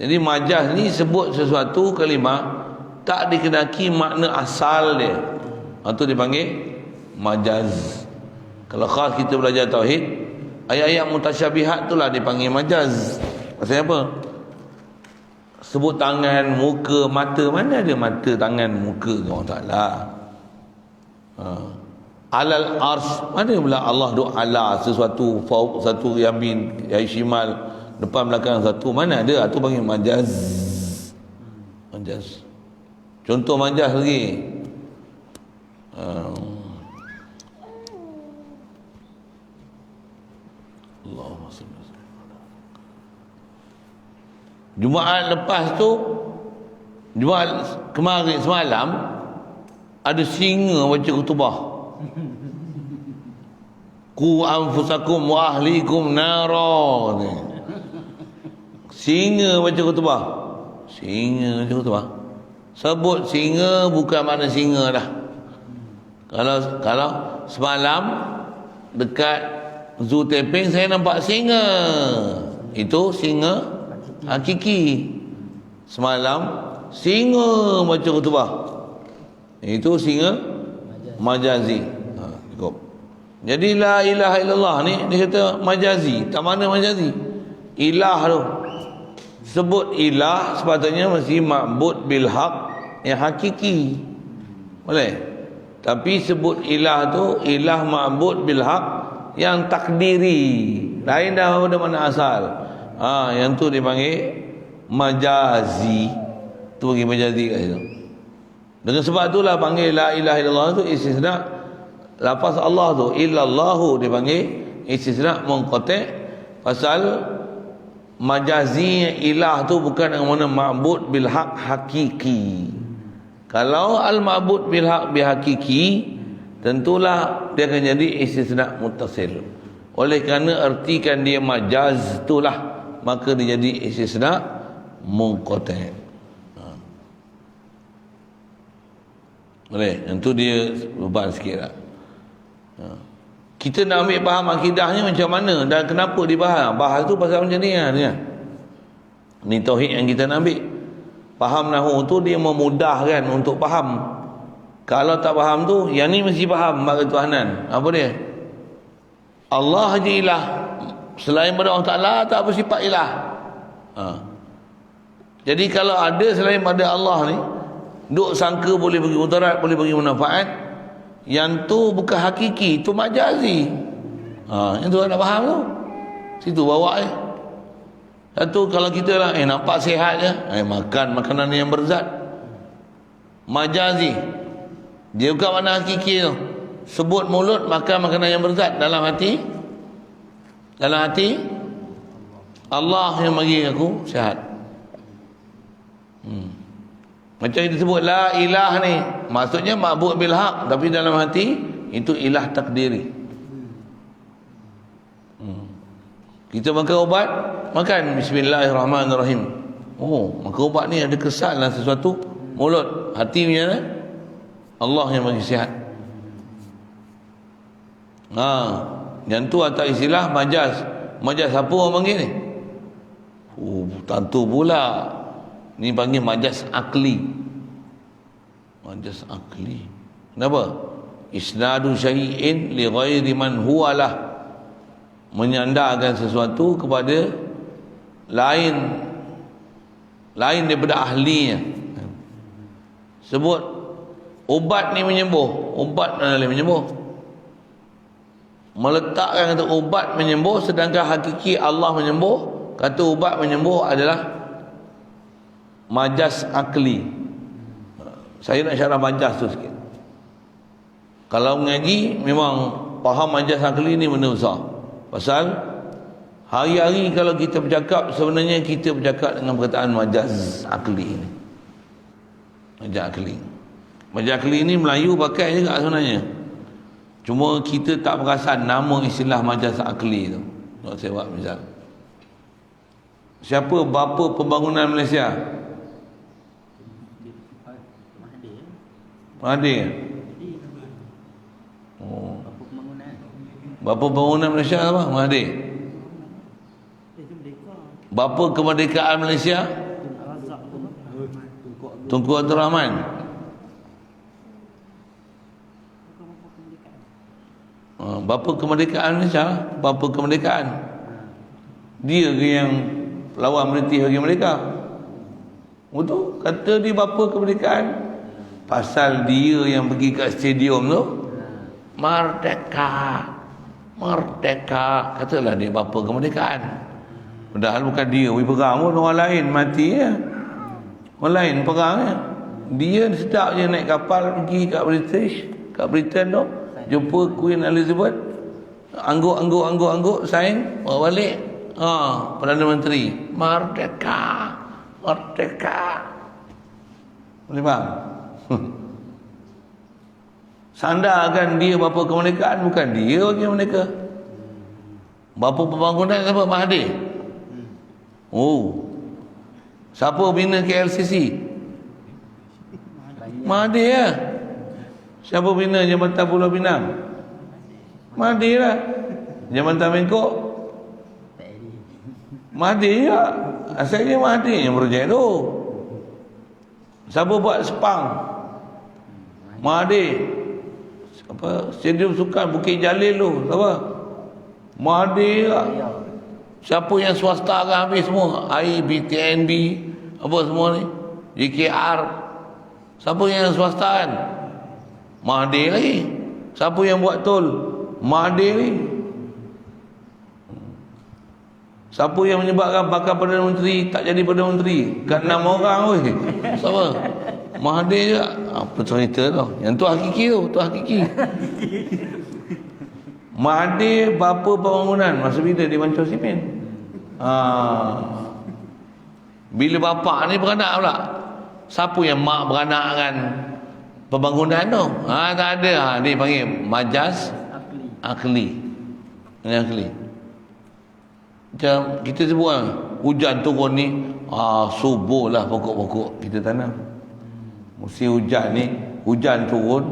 Jadi majaz ni sebut sesuatu kalimah tak dikenaki makna asal dia. Itu dipanggil majaz. Kalau khas kita belajar tauhid, ayat-ayat mutasyabihat itulah dipanggil majaz. Pasal apa? Sebut tangan, muka, mata. Mana ada mata, tangan, muka ke Allah Ta'ala? Alal ars, mana pula Allah duk ala sesuatu fauq, satu yamin, shimal, depan belakang satu, mana ada? Itu panggil majaz. Majaz. Contoh majaz lagi. Allahumma salli alaihi wasallam. Jumaat lepas tu, Jumaat kemarin semalam ada singa baca khutbah. Qu anfusakum wa ahlikum nara. Singa baca khutbah. Singa baca khutbah. Sebut singa bukan mana singa dah. Kalau semalam dekat Zoo Teping saya nampak singa. Itu singa hakiki. Semalam singa baca khutbah. Itu singa majazi. Cukup. Jadi la ilaha illallah ni dia kata majazi. Tak mana majazi? Ilah tu. Sebut ilah sepatutnya mesti ma'bud bil haq yang hakiki. Boleh? Tapi sebut ilah tu ilah ma'bud bil haq yang takdiri. Lain dah pada mana asal. Yang tu dipanggil majazi. Tu bagi majazi kat situ. Dengan sebab itulah panggil la ilaha illallah tu istisna lafaz Allah tu, illallahu dipanggil istisna munqati', pasal majazi ilah tu bukan yang mana ma'bud bil haq hakiki. Kalau al ma'bud bil haq bihakiki, tentulah dia akan jadi istisna muttasil. Oleh kerana artikan dia majaz itulah, maka dia jadi istisna munqati'. Boleh, yang tu dia beban sikit lah. Kita nak ambil faham akidahnya macam mana dan kenapa dibahas. Bahas tu pasal macam ni lah. Ni tauhid yang kita nak ambil. Faham nahu tu dia memudahkan untuk faham. Kalau tak faham tu, yang ni mesti faham bab ketuhanan. Apa dia? Allah je ilah. Selain pada Allah Ta'ala tak bersifat ilah. Jadi kalau ada selain pada Allah ni, duk sangka boleh bagi mudarat, boleh bagi manfaat, yang tu bukan hakiki, tu majazi. Yang tu nak faham tu. Situ bawa dia. Satu kalau kita lah nampak sihat je, makan makanan yang berzat. Majazi. Dia bukan mana hakiki tu. Sebut mulut makan makanan yang berzat, dalam hati Allah yang bagi aku sihat. Macam kita sebut la ilah ni, maksudnya ma'bud bil haq, tapi dalam hati itu ilah takdiri. Kita makan ubat, makan bismillahirrahmanirrahim. Makan ubat ni ada kesan lah sesuatu mulut, hati punya lah. Allah yang bagi sihat. Yang tu atas istilah majaz. Majaz apa orang panggil ni? Tentu pula ni panggil majaz akli. Majaz akli. Kenapa? Isnadu syai'in li ghairi man huwalah. Menyandarkan sesuatu kepada lain daripada ahlinya. Sebut ubat ni menyembuh, ubat boleh menyembuh. Meletakkan kata ubat menyembuh, sedangkan hakiki Allah menyembuh, kata ubat menyembuh adalah majaz akli. Saya nak syarah majaz tu sikit. Kalau mengaji memang faham majaz akli ni benda besar. Pasal hari-hari kalau kita bercakap, sebenarnya kita bercakap dengan perkataan majaz akli ni. Majaz akli. Majaz akli ni Melayu pakai juga sebenarnya. Cuma kita tak perasan nama istilah majaz akli tu. Nak saya buat misal. Siapa bapa pembangunan Malaysia? Mahathir. Bapa pembangunan Malaysia apa? Mahathir. Itu mereka. Bapa kemerdekaan Malaysia? Tun Razak tu. Tunku Abdul Rahman. Bapa kemerdekaan. Bapa kemerdekaan Malaysia? Bapa kemerdekaan. Dia ke yang lawan British bagi mereka? Betul? Kata dia bapa kemerdekaan. Pasal dia yang pergi kat stadium tu, Merdeka, Merdeka. Katalah dia bapa kemerdekaan. Padahal bukan dia pergi perang pun, orang lain mati ya. Orang lain perang ya. Dia sedap je naik kapal pergi kat British, kat Britain tu, jumpa Queen Elizabeth, angguk sign, bawa balik. Perdana Menteri, Merdeka, Merdeka. Boleh faham? Sandarkan dia bapa kemerdekaan, bukan dia bagi mereka. Bapa pembangunan siapa? Mahathir. Siapa bina KLCC? Mahathir ya. Siapa bina Jambatan Pulau Pinang? Mahathir lah. Jambatan Bengkok? Mahathir ya. Asalnya Mahathir yang projek tu. Siapa buat Sepang? Mahathir. Apa? Stadium Sukan Bukit Jalil tu. Siapa? Mahathir lah. Siapa yang swasta kan habis semua? IBTNB, apa semua ni? JKR. Siapa yang swasta kan? Mahathir lagi. Siapa yang buat tol? Mahathir lagi. Siapa yang menyebabkan bakal Perdana Menteri tak jadi Perdana Menteri? Kat 6 orang weh. Siapa? Mahathir je. Apa cerita tu? Yang tu hakiki tu, tu hakiki. Mahathir bapa pembangunan masa bila dia Bancor Simen. Bila bapa ni beranak pula, siapa yang mak beranak kan pembangunan tu? Tak ada. Dia panggil majas akli. Ini akli. Macam kita sebut kan, hujan turun ni, subuh lah pokok-pokok kita tanam. Musim hujan ni, hujan turun,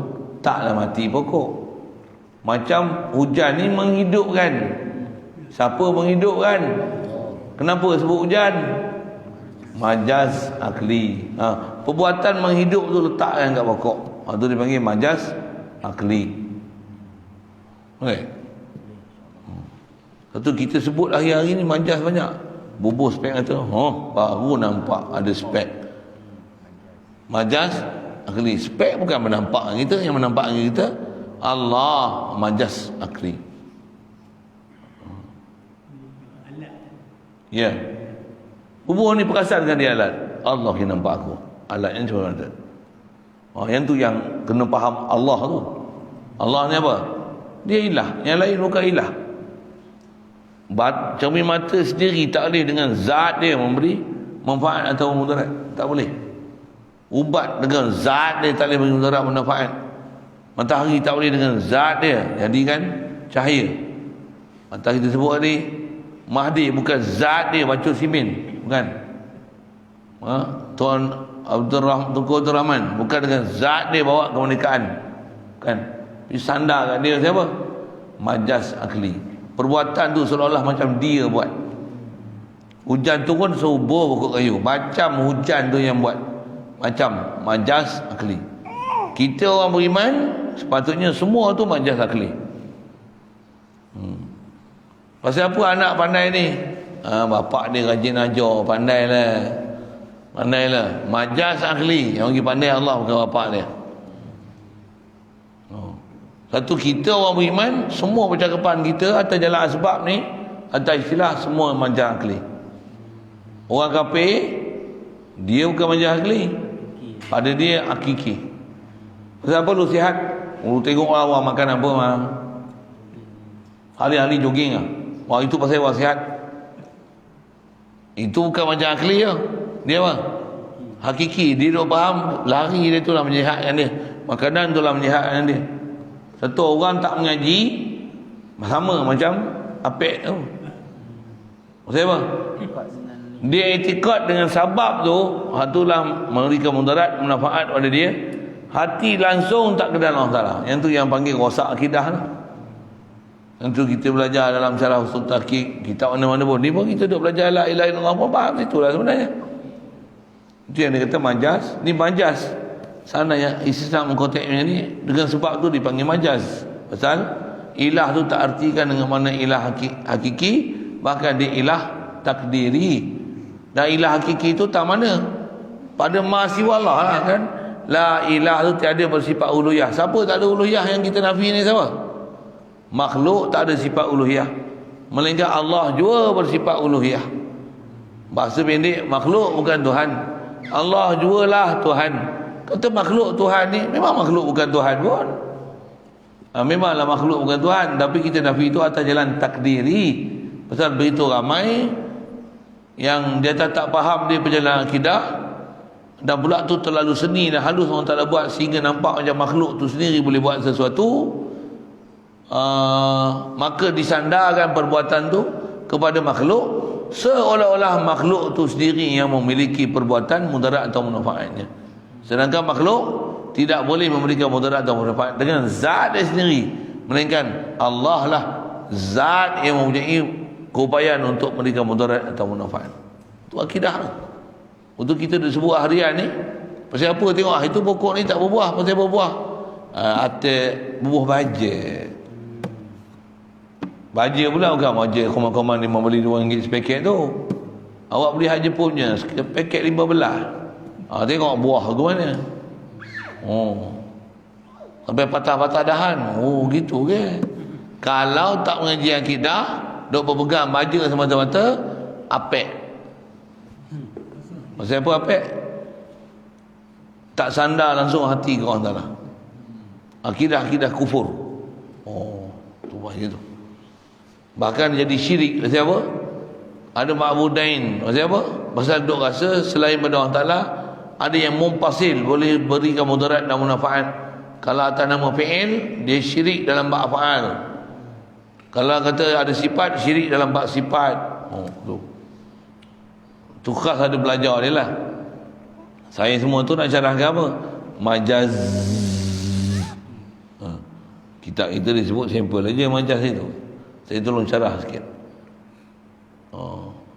taklah mati pokok. Macam hujan ni menghidupkan. Siapa menghidupkan? Kenapa sebut hujan? Majas akli. Perbuatan menghidup tu letakkan kat pokok. Tu dipanggil majas akli. Okay. Satu kita sebut hari-hari ni majas banyak. Bubuh spek kata, baru nampak ada spek. Majas akli. Spek bukan menampakkan kita, yang menampakkan kita Allah majas akli. Ya. Bubuh ni perasankan dia alat. Allah yang nampak aku. Alat yang cuma ada. Yang tu yang kena faham Allah tu. Allah ni apa? Dia ilah. Yang lain bukan ilah. Cermin mata sendiri tak boleh dengan zat dia memberi manfaat atau mudarat. Tak boleh. Ubat dengan zat dia tak boleh beri mudarat manfaat. Matahari tak boleh dengan zat dia jadikan cahaya. Matahari kita sebut tadi Mahathir bukan zat dia Bancor Simen, bukan. Tuan Tunku Abdul Rahman bukan dengan zat dia bawa kemerdekaan, bukan. Sandarkan dia siapa? Majas akli. Perbuatan tu seolah-olah macam dia buat. Hujan turun subuh pokok kayu. Macam hujan tu yang buat. Macam majas akli. Kita orang beriman sepatutnya semua tu majas akli. Pasal apa anak pandai ni? Bapak dia rajin ajar, pandailah. Majas akli. Yang pergi pandai Allah bukan bapak dia. Satu, kita orang beriman, semua percakapan kita atas jalan asbab ni, atas istilah semua majas akli. Orang kafir, dia bukan majas akli. Pada dia hakiki. Pasal apa lu sihat? Lu tengok orang makan apa mah. Hari-hari jogging lah. Wah, itu pasal orang sihat. Itu bukan majas akli ya. Dia apa? Hakiki. Dia dah faham lari dia tu lah menyihatkan dia. Makanan tu lah menyihatkan dia. Satu orang tak mengaji sama macam apek tu. Maksud apa? Dia itikad dengan sabab tu, itulah memberikan mudarat, manfaat pada dia. Hati langsung tak kenal Allah Ta'ala. Yang tu yang panggil rosak akidah lah. Tentu kita belajar dalam syarah usul tahqiq, kitab mana-mana pun, ni pun kita duk belajar la ilaha illallah pun faham situlah sebenarnya. Itu yang dia kata majaz. Ni majaz. Sana yang Islam mengkonteknya ni, dengan sebab tu dipanggil majaz. Pasal ilah tu tak artikan dengan mana ilah hakiki, bahkan dia ilah takdiri. Dan ilah hakiki tu tak mana? Pada mahasiwallah lah kan. La ilah tu tiada bersifat uluhiyah. Siapa tak ada uluhiyah yang kita nafi ni siapa? Makhluk tak ada sifat uluhiyah, melainkan Allah jua bersifat uluhiyah. Bahasa pendek, makhluk bukan Tuhan, Allah jualah Tuhan. Kata makhluk Tuhan ni, memang makhluk bukan Tuhan pun. Memanglah makhluk bukan Tuhan, tapi kita nafi itu atas jalan takdiri. Pasal begitu ramai yang dia tak faham dia perjalanan akidah, dan pula tu terlalu seni dan halus orang tak ada buat, sehingga nampak macam makhluk tu sendiri boleh buat sesuatu. Maka disandarkan perbuatan tu kepada makhluk, seolah-olah makhluk tu sendiri yang memiliki perbuatan mudarat atau manfaatnya. Sedangkan makhluk tidak boleh memberikan mudarat atau manfaat dengan zat dia sendiri, melainkan Allah lah zat yang mempunyai keupayaan untuk memberikan mudarat atau manfaat. Itu akidah lah. Untuk kita disebut harian ni, pasal apa? Tengok itu pokok ni tak berbuah, pasal berbuah atas bubuh baja. Baja pula bukan baja koman-koman ni membeli RM2 sepaket tu. Awak beli haja punya paket 15. Tengok buah ke mana. Sampai patah-patah dahan. Gitu ke. Kalau tak mengaji akidah, duk berpegang baja semata-mata, apek. Maksud apa apek? Tak sandar langsung hati ke orang Ta'ala. Akidah-akidah kufur. Tu bahaya tu. Bahkan jadi syirik. Pasal apa? Ada ma'budain. Pasal apa? Pasal duk rasa selain pada Allah Ta'ala ada yang mumpasil, boleh berikan mudarat dan manfaat. Kalau atas nama fi'il, dia syirik dalam bab fa'al. Kalau kata ada sifat, syirik dalam bab sifat. Tu khas ada belajar dia lah. Saya semua tu nak syarahkan apa? Majaz. Kitab kita disebut sampel aja majaz itu. Saya tolong syarah sikit.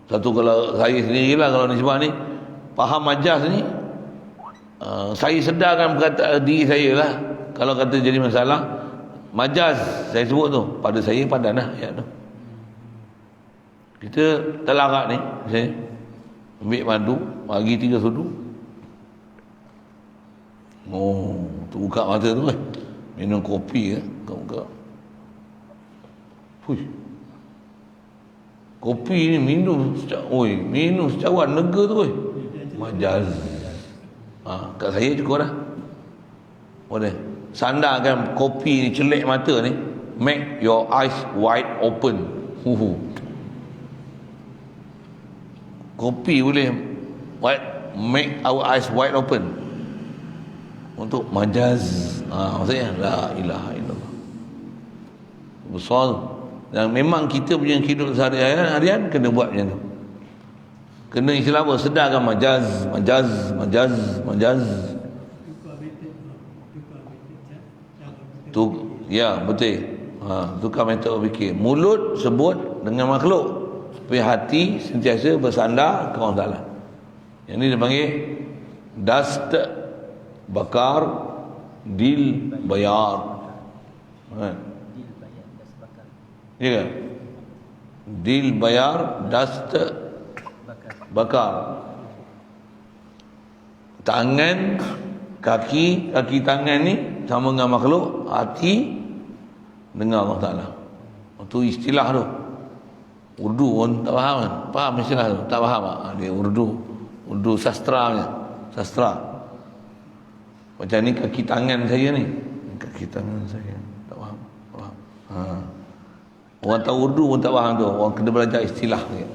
Satu, kalau saya sendirilah, kalau ni sebab ni faham majaz ni, saya sedarkan perkataan diri saya lah. Kalau kata jadi masalah majaz, saya sebut tu, pada saya padan lah ayat tu. Kita telarak ni, saya ambil madu, bagi 3 sudu. Tu buka mata tu kan, minum kopi kan, buka. Kopi ni minum secawan lega tu majaz. Kat saya cukup dah. Boleh sandarkan kopi ni, celik mata ni, make your eyes wide open. Kopi boleh make our eyes wide open untuk majaz. Maksudnya la ilaha illallah. Besar. Dan memang kita punya hidup seharian kena buat macam tu. Kena istilah apa? Sedarkan majaz. Tu, ya betul. Tukar metode fikir. Mulut sebut dengan makhluk, supaya hati sentiasa bersandar ke Allah Ta'ala. Yang ni dia panggil dast bakar dil bayar. Ya kan? Dil bayar, dast bakar. Tangan, kaki tangan ni sama dengan makhluk, hati dengan Allah Ta'ala. Itu istilah tu. Urdu pun tak faham kan? Faham istilah tu? Tak faham tak? Dia Urdu sastranya. Sastra. Macam ni kaki tangan saya ni. Kaki tangan saya. Tak faham. Orang tahu Urdu pun tak faham tu. Orang kena belajar istilah dia.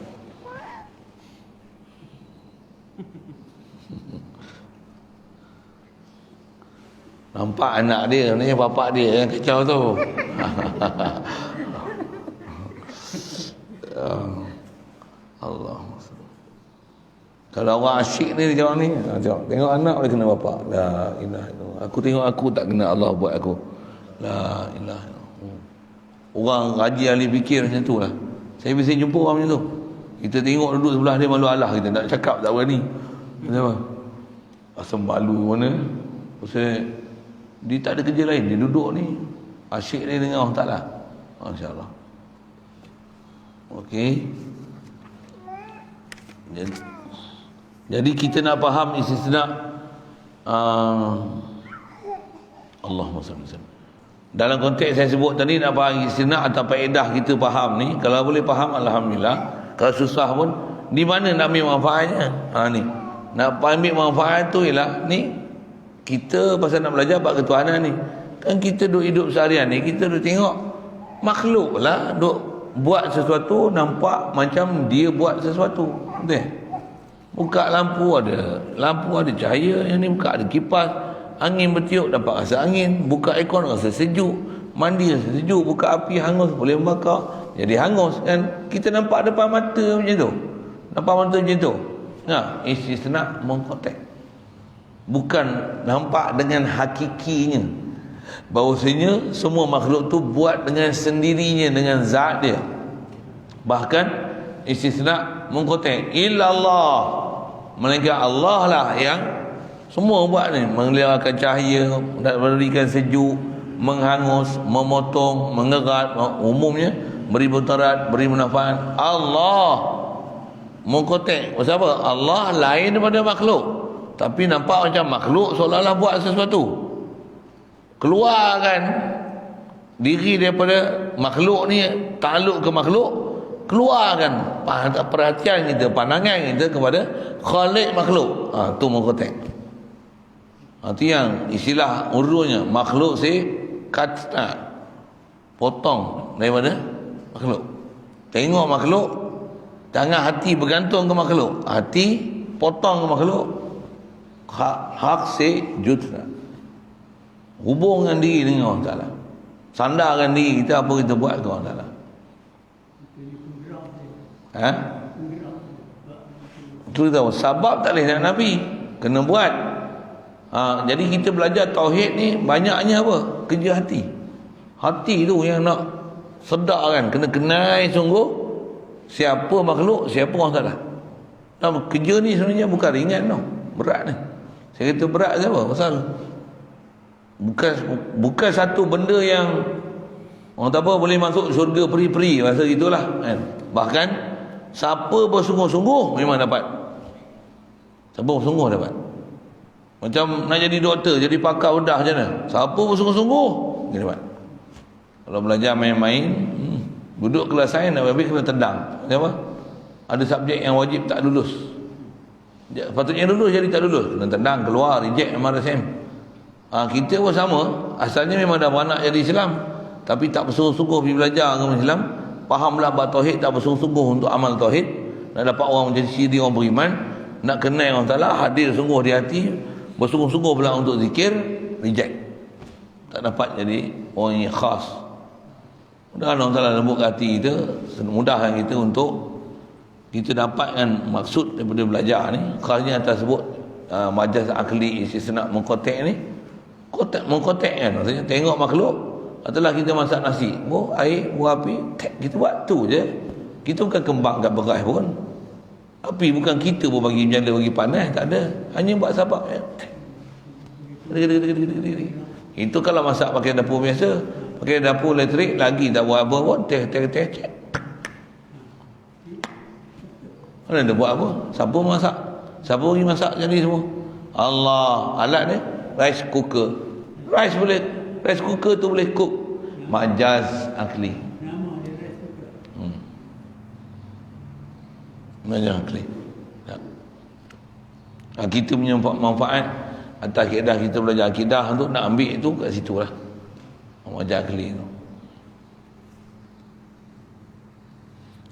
Nampak anak dia ni, bapak dia yang kacau tu. Allah. Kalau orang asyik ni dia ni, tengok anak boleh kena bapak. La ilaha illallah. Aku tengok aku tak kena Allah buat aku. La ilaha illallah. Orang kaji ahli fikir macam tu lah. Saya biasa jumpa orang macam tu. Kita tengok duduk sebelah dia, malu alah kita nak cakap tak berani. Kenapa? Asal malu mana? Pasal dia tak ada kerja lain, dia duduk ni asyik dia dengan Allah Ta'ala. Masya-Allah. Okey. Jadi kita nak faham istisna, Allahumma salli alaihi wasallam. Dalam konteks saya sebut tadi, nak faham istisna atau faedah kita faham ni, kalau boleh faham alhamdulillah. Kalau susah pun di mana nak ambil manfaatnya? Ni. Nak ambil manfaat tu ialah ni, kita pasal nak belajar bab ketuhanan ni. Kan kita duk hidup seharian ni, kita duk tengok makhluk lah duk buat sesuatu, nampak macam dia buat sesuatu. Betul? Buka lampu ada cahaya, yang ni buka ada kipas, angin bertiup dapat rasa angin, buka aircon rasa sejuk, mandi rasa sejuk, buka api hangus boleh membakar, jadi hangus kan. Kita nampak depan mata macam tu. Nampak mata macam tu. Nah, istisna mengkotek. Bukan nampak dengan hakikinya. Bahawasanya semua makhluk tu buat dengan sendirinya, dengan zat dia. Bahkan istisna mengkotek illallah, melainkan Allah lah yang semua buat ni, mengelirkan cahaya, memberikan sejuk, menghangus, memotong, mengerat, umumnya beri mudarat, beri manfaat. Allah mengkotek. Pasal apa? Allah lain daripada makhluk, tapi nampak macam makhluk seolah-olah buat sesuatu. Keluarkan diri daripada makhluk ni, takluk ke makhluk, keluarkan perhatian kita, pandangan kita kepada khalik makhluk. Tu mengkotek. Itu yang istilah urdunya, makhluk katna, potong daripada makhluk. Tengok makhluk, jangan hati bergantung ke makhluk, hati potong ke makhluk. Hak jutna, hubungkan diri dengan Allah Ta'ala, sandarkan diri kita, apa kita buat ke Allah Ta'ala. Itu tahu sebab tak boleh nak Nabi, kena buat. Jadi kita belajar tauhid ni banyaknya apa? Kerja hati. Hati tu yang nak sedarkan, kena kenal sungguh siapa makhluk, siapa Allah Ta'ala. Kerja ni sebenarnya bukan ringan tau, berat ni. Saya kata berat siapa? Pasal bukan satu benda yang orang tak apa boleh masuk syurga peri-peri, masa gitulah kan. Bahkan siapa bersungguh-sungguh memang dapat. Siapa bersungguh dapat. Macam nak jadi doktor, jadi pakar bedah macam mana? Siapa bersungguh-sungguh dia dapat. Kalau belajar main-main, duduk kelas sains habis kena tendang. Kenapa? Ada subjek yang wajib tak lulus. Patutnya lulus jadi tak lulus, kena tendang, keluar, reject MRSM. Kita pun sama, asalnya memang dah beranak jadi Islam, tapi tak bersungguh-sungguh pergi belajar agama Islam, fahamlah bab tauhid, tak bersungguh-sungguh untuk amal tauhid, nak dapat orang menjadi ciri orang beriman, nak kenal Allah Ta'ala, hadir sungguh di hati, bersungguh-sungguh pula untuk zikir, reject, tak dapat jadi orang yang khas. Mudah Allah Ta'ala lembut hati kita, mudahkan kita untuk kita dapatkan maksud daripada belajar ni. Khasnya atas sebut majaz akli istisna mengkotek ni, mengkotek kan, maksudnya tengok makhluk, adalah kita masak nasi, buah air, buah api, kita buat tu je. Kita bukan kembang kat beras pun, api bukan kita pun bagi janda, bagi panas, tak ada, hanya buat sabak. Itu kalau masak pakai dapur biasa. Pakai dapur elektrik lagi tak buat apa pun, teh cek. Mana dia buat apa? Siapa masak? Siapa pergi masak jadi semua? Allah. Alat ni rice cooker. Rice cooker tu boleh cook. Majaz akli. Majaz akli. Ya. Kita punya manfaat atas akidah, kita belajar akidah tu, nak ambil tu kat situ lah. Majaz akli tu.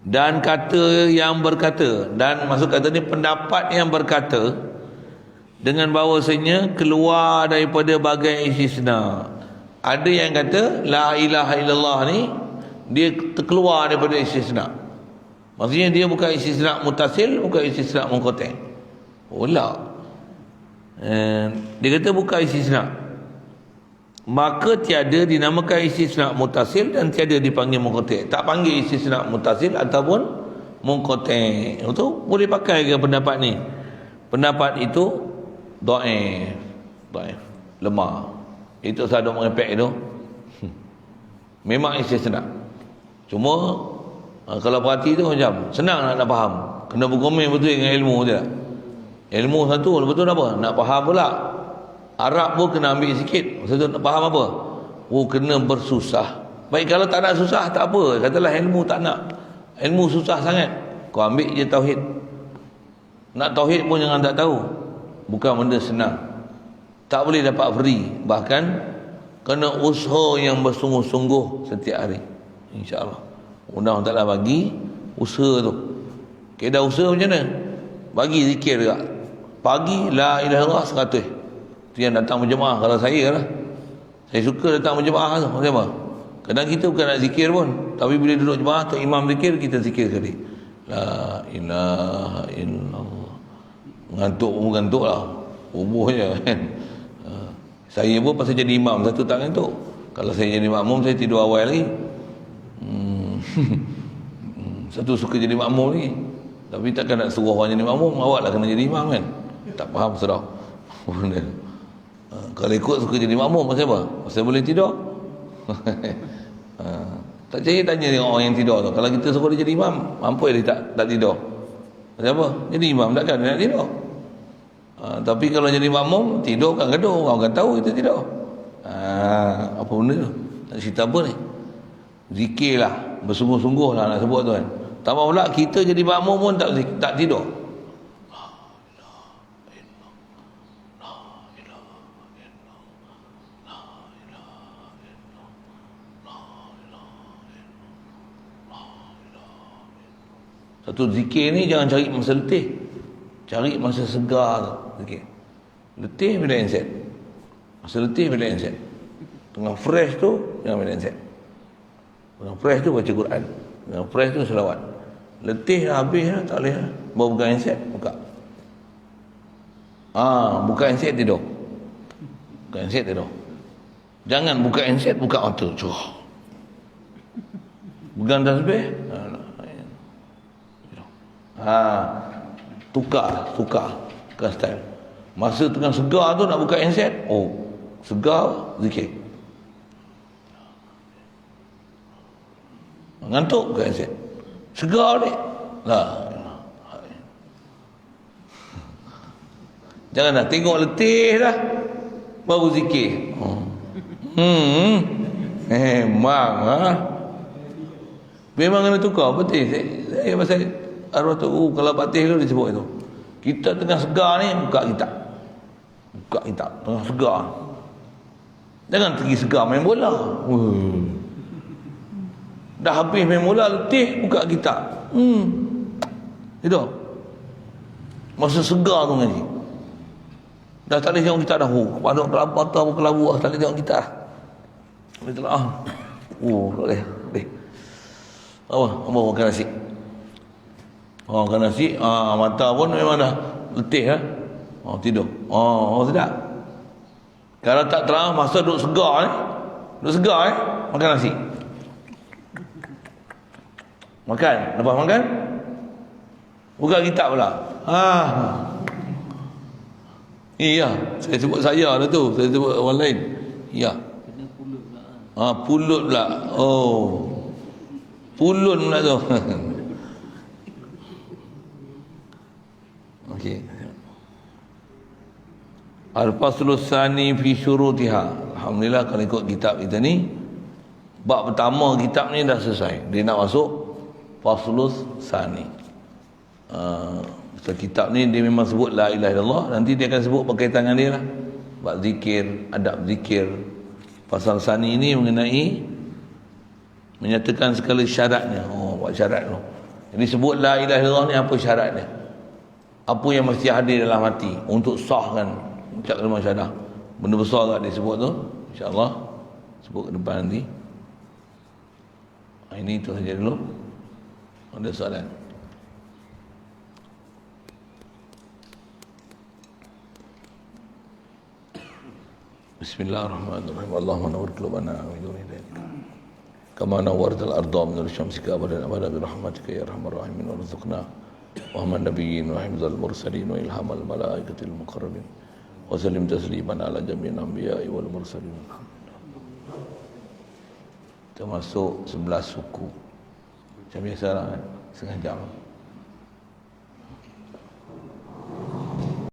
Dan kata yang berkata, dan maksud kata ni pendapat yang berkata dengan bahawasanya keluar daripada bagai istisna. Ada yang kata la ilaha illallah ni dia terkeluar daripada istisna. Maksudnya dia bukan istisna mutasil, bukan istisna munqati'. Dia kata bukan istisna. maka tiada dinamakan istisna muttasil dan tiada dipanggil munqati'. Tak panggil istisna muttasil ataupun munqati'. Itu boleh pakai ke pendapat ni? Pendapat itu dhaif, lemah. Itu saduk mengepek itu memang istisna. Cuma kalau perhati tu macam senang nak faham. Kena bergomel betul dengan ilmu je tak? Ilmu satu, lepas tu apa? Nak faham pula. Arab pun kena ambil sikit. Maksud tu nak faham apa? Oh, kena bersusah. Baik kalau tak nak susah, tak apa. Katalah ilmu tak nak. Ilmu susah sangat. Kau ambil je tauhid. Nak tauhid pun jangan tak tahu. Bukan benda senang. Tak boleh dapat free. Bahkan kena usaha yang bersungguh-sungguh setiap hari. InsyaAllah. Allah Ta'ala bagi usaha tu. Kedah usaha macam mana? Bagi zikir juga. Pagi la ilaha illallah 100. Tu yang datang berjemaah. Kalau saya lah, saya suka datang berjemaah tu. Macam apa? Kadang kita bukan nak zikir pun, tapi bila duduk jemaah tu imam zikir, kita zikir sekali. La ilaha illallah. Ngantuk pun ngantuk lah. Umurnya kan. Saya pun pasal jadi imam satu tak ngantuk. Kalau saya jadi makmum, saya tidur awal lagi. Satu suka jadi makmum lagi. Tapi takkan nak suruh orang jadi makmum, awak lah kena jadi imam kan. Tak faham sudah. Kalau ikut suka jadi makmum, pasal apa? Pasal boleh tidur. Tak percaya tanya dengan orang yang tidur tu. Kalau kita suruh dia jadi imam, mampu dia tak tidur. Pasal apa? Jadi imam takkan dia nak tidur. Tapi kalau jadi makmum, tidur kan gaduh, orang akan tahu kita tidur. Apa benda tu? Nak cerita apa ni? Zikir lah, bersungguh-sungguh lah nak sebut tu kan. Tambah pula kita jadi makmum pun tak tidur. Satu zikir ni jangan cari masa letih. Cari masa segar zikir. Letih bila handset. Masa letih bila handset. Tengah fresh tu jangan bila handset. Tengah fresh tu baca Quran. Tengah fresh tu selawat. Letih dah habis dah, tak boleh dah. Baru buka handset, buka. Buka handset tidur. Buka handset tidur. Jangan buka handset, buka mata. Pegang tasbih. Tukar style. Masa tengah segar tu nak buka handset, segar zikir. Ngantuk buka handset. Segar ni. Jangan nak tengok letih dah baru zikir. Memang kena tukar. Betul. Saya pasal arwah tu kalau Patih tu dia sebut itu. Kita tengah segar ni buka kitab. Buka kitab tengah segar. Jangan pergi segar main bola. Dah habis main bola letih buka kitab. Itu. Masa segar tu ngaji. Dah tak boleh tengok kitab dah. Paduk kelapa atau kelabu tak boleh tengok kitab. Betul ah. Tak boleh. Apa makan nasi? Makan nasi, mata pun memang dah letih lah. Tidur. Sedap. Kalau tak terang, masa duduk segar ni, makan nasi. Makan. Lepas makan, buka kitab pula. Iya, saya sebut saya lah tu. Saya sebut orang lain. Ya. Kena pulut pula. Pulut pula. Pulun pula tu. Okey. Al-Faslus Tsani fi syurutiha. Alhamdulillah kalau ikut kitab kita ni, bab pertama kitab ni dah selesai. Dia nak masuk Faslus Tsani. Kitab ni dia memang sebut la ilaha illallah, nanti dia akan sebut berkaitan dengan dia lah. Bab zikir, adab zikir. Fasal Tsani ini mengenai menyatakan segala syaratnya. Buat syarat tu. Jadi sebut la ilaha illallah ni apa syaratnya? Apa yang mesti hadir dalam hati untuk sahkan ucap kalimah syahadah. Benda besar tak dia sebut tu. InsyaAllah sebut ke depan nanti. Ini itu saja dulu. Ada soalan? Bismillahirrahmanirrahim. Allahumma nawwir qulubana bi nuri hidayah. Kama nawwartal arda min syamsika abadan abada bi rahmatika ya arhamar rahimin warzuqna wa man nabiyyin wa hifdzal mursalin wa ilhamal malaikatil muqarrabin wa sallim tasliman ala jami'il anbiya'i wal mursalin. Termasuk 11 suku. Macam biasa lah, setengah jam.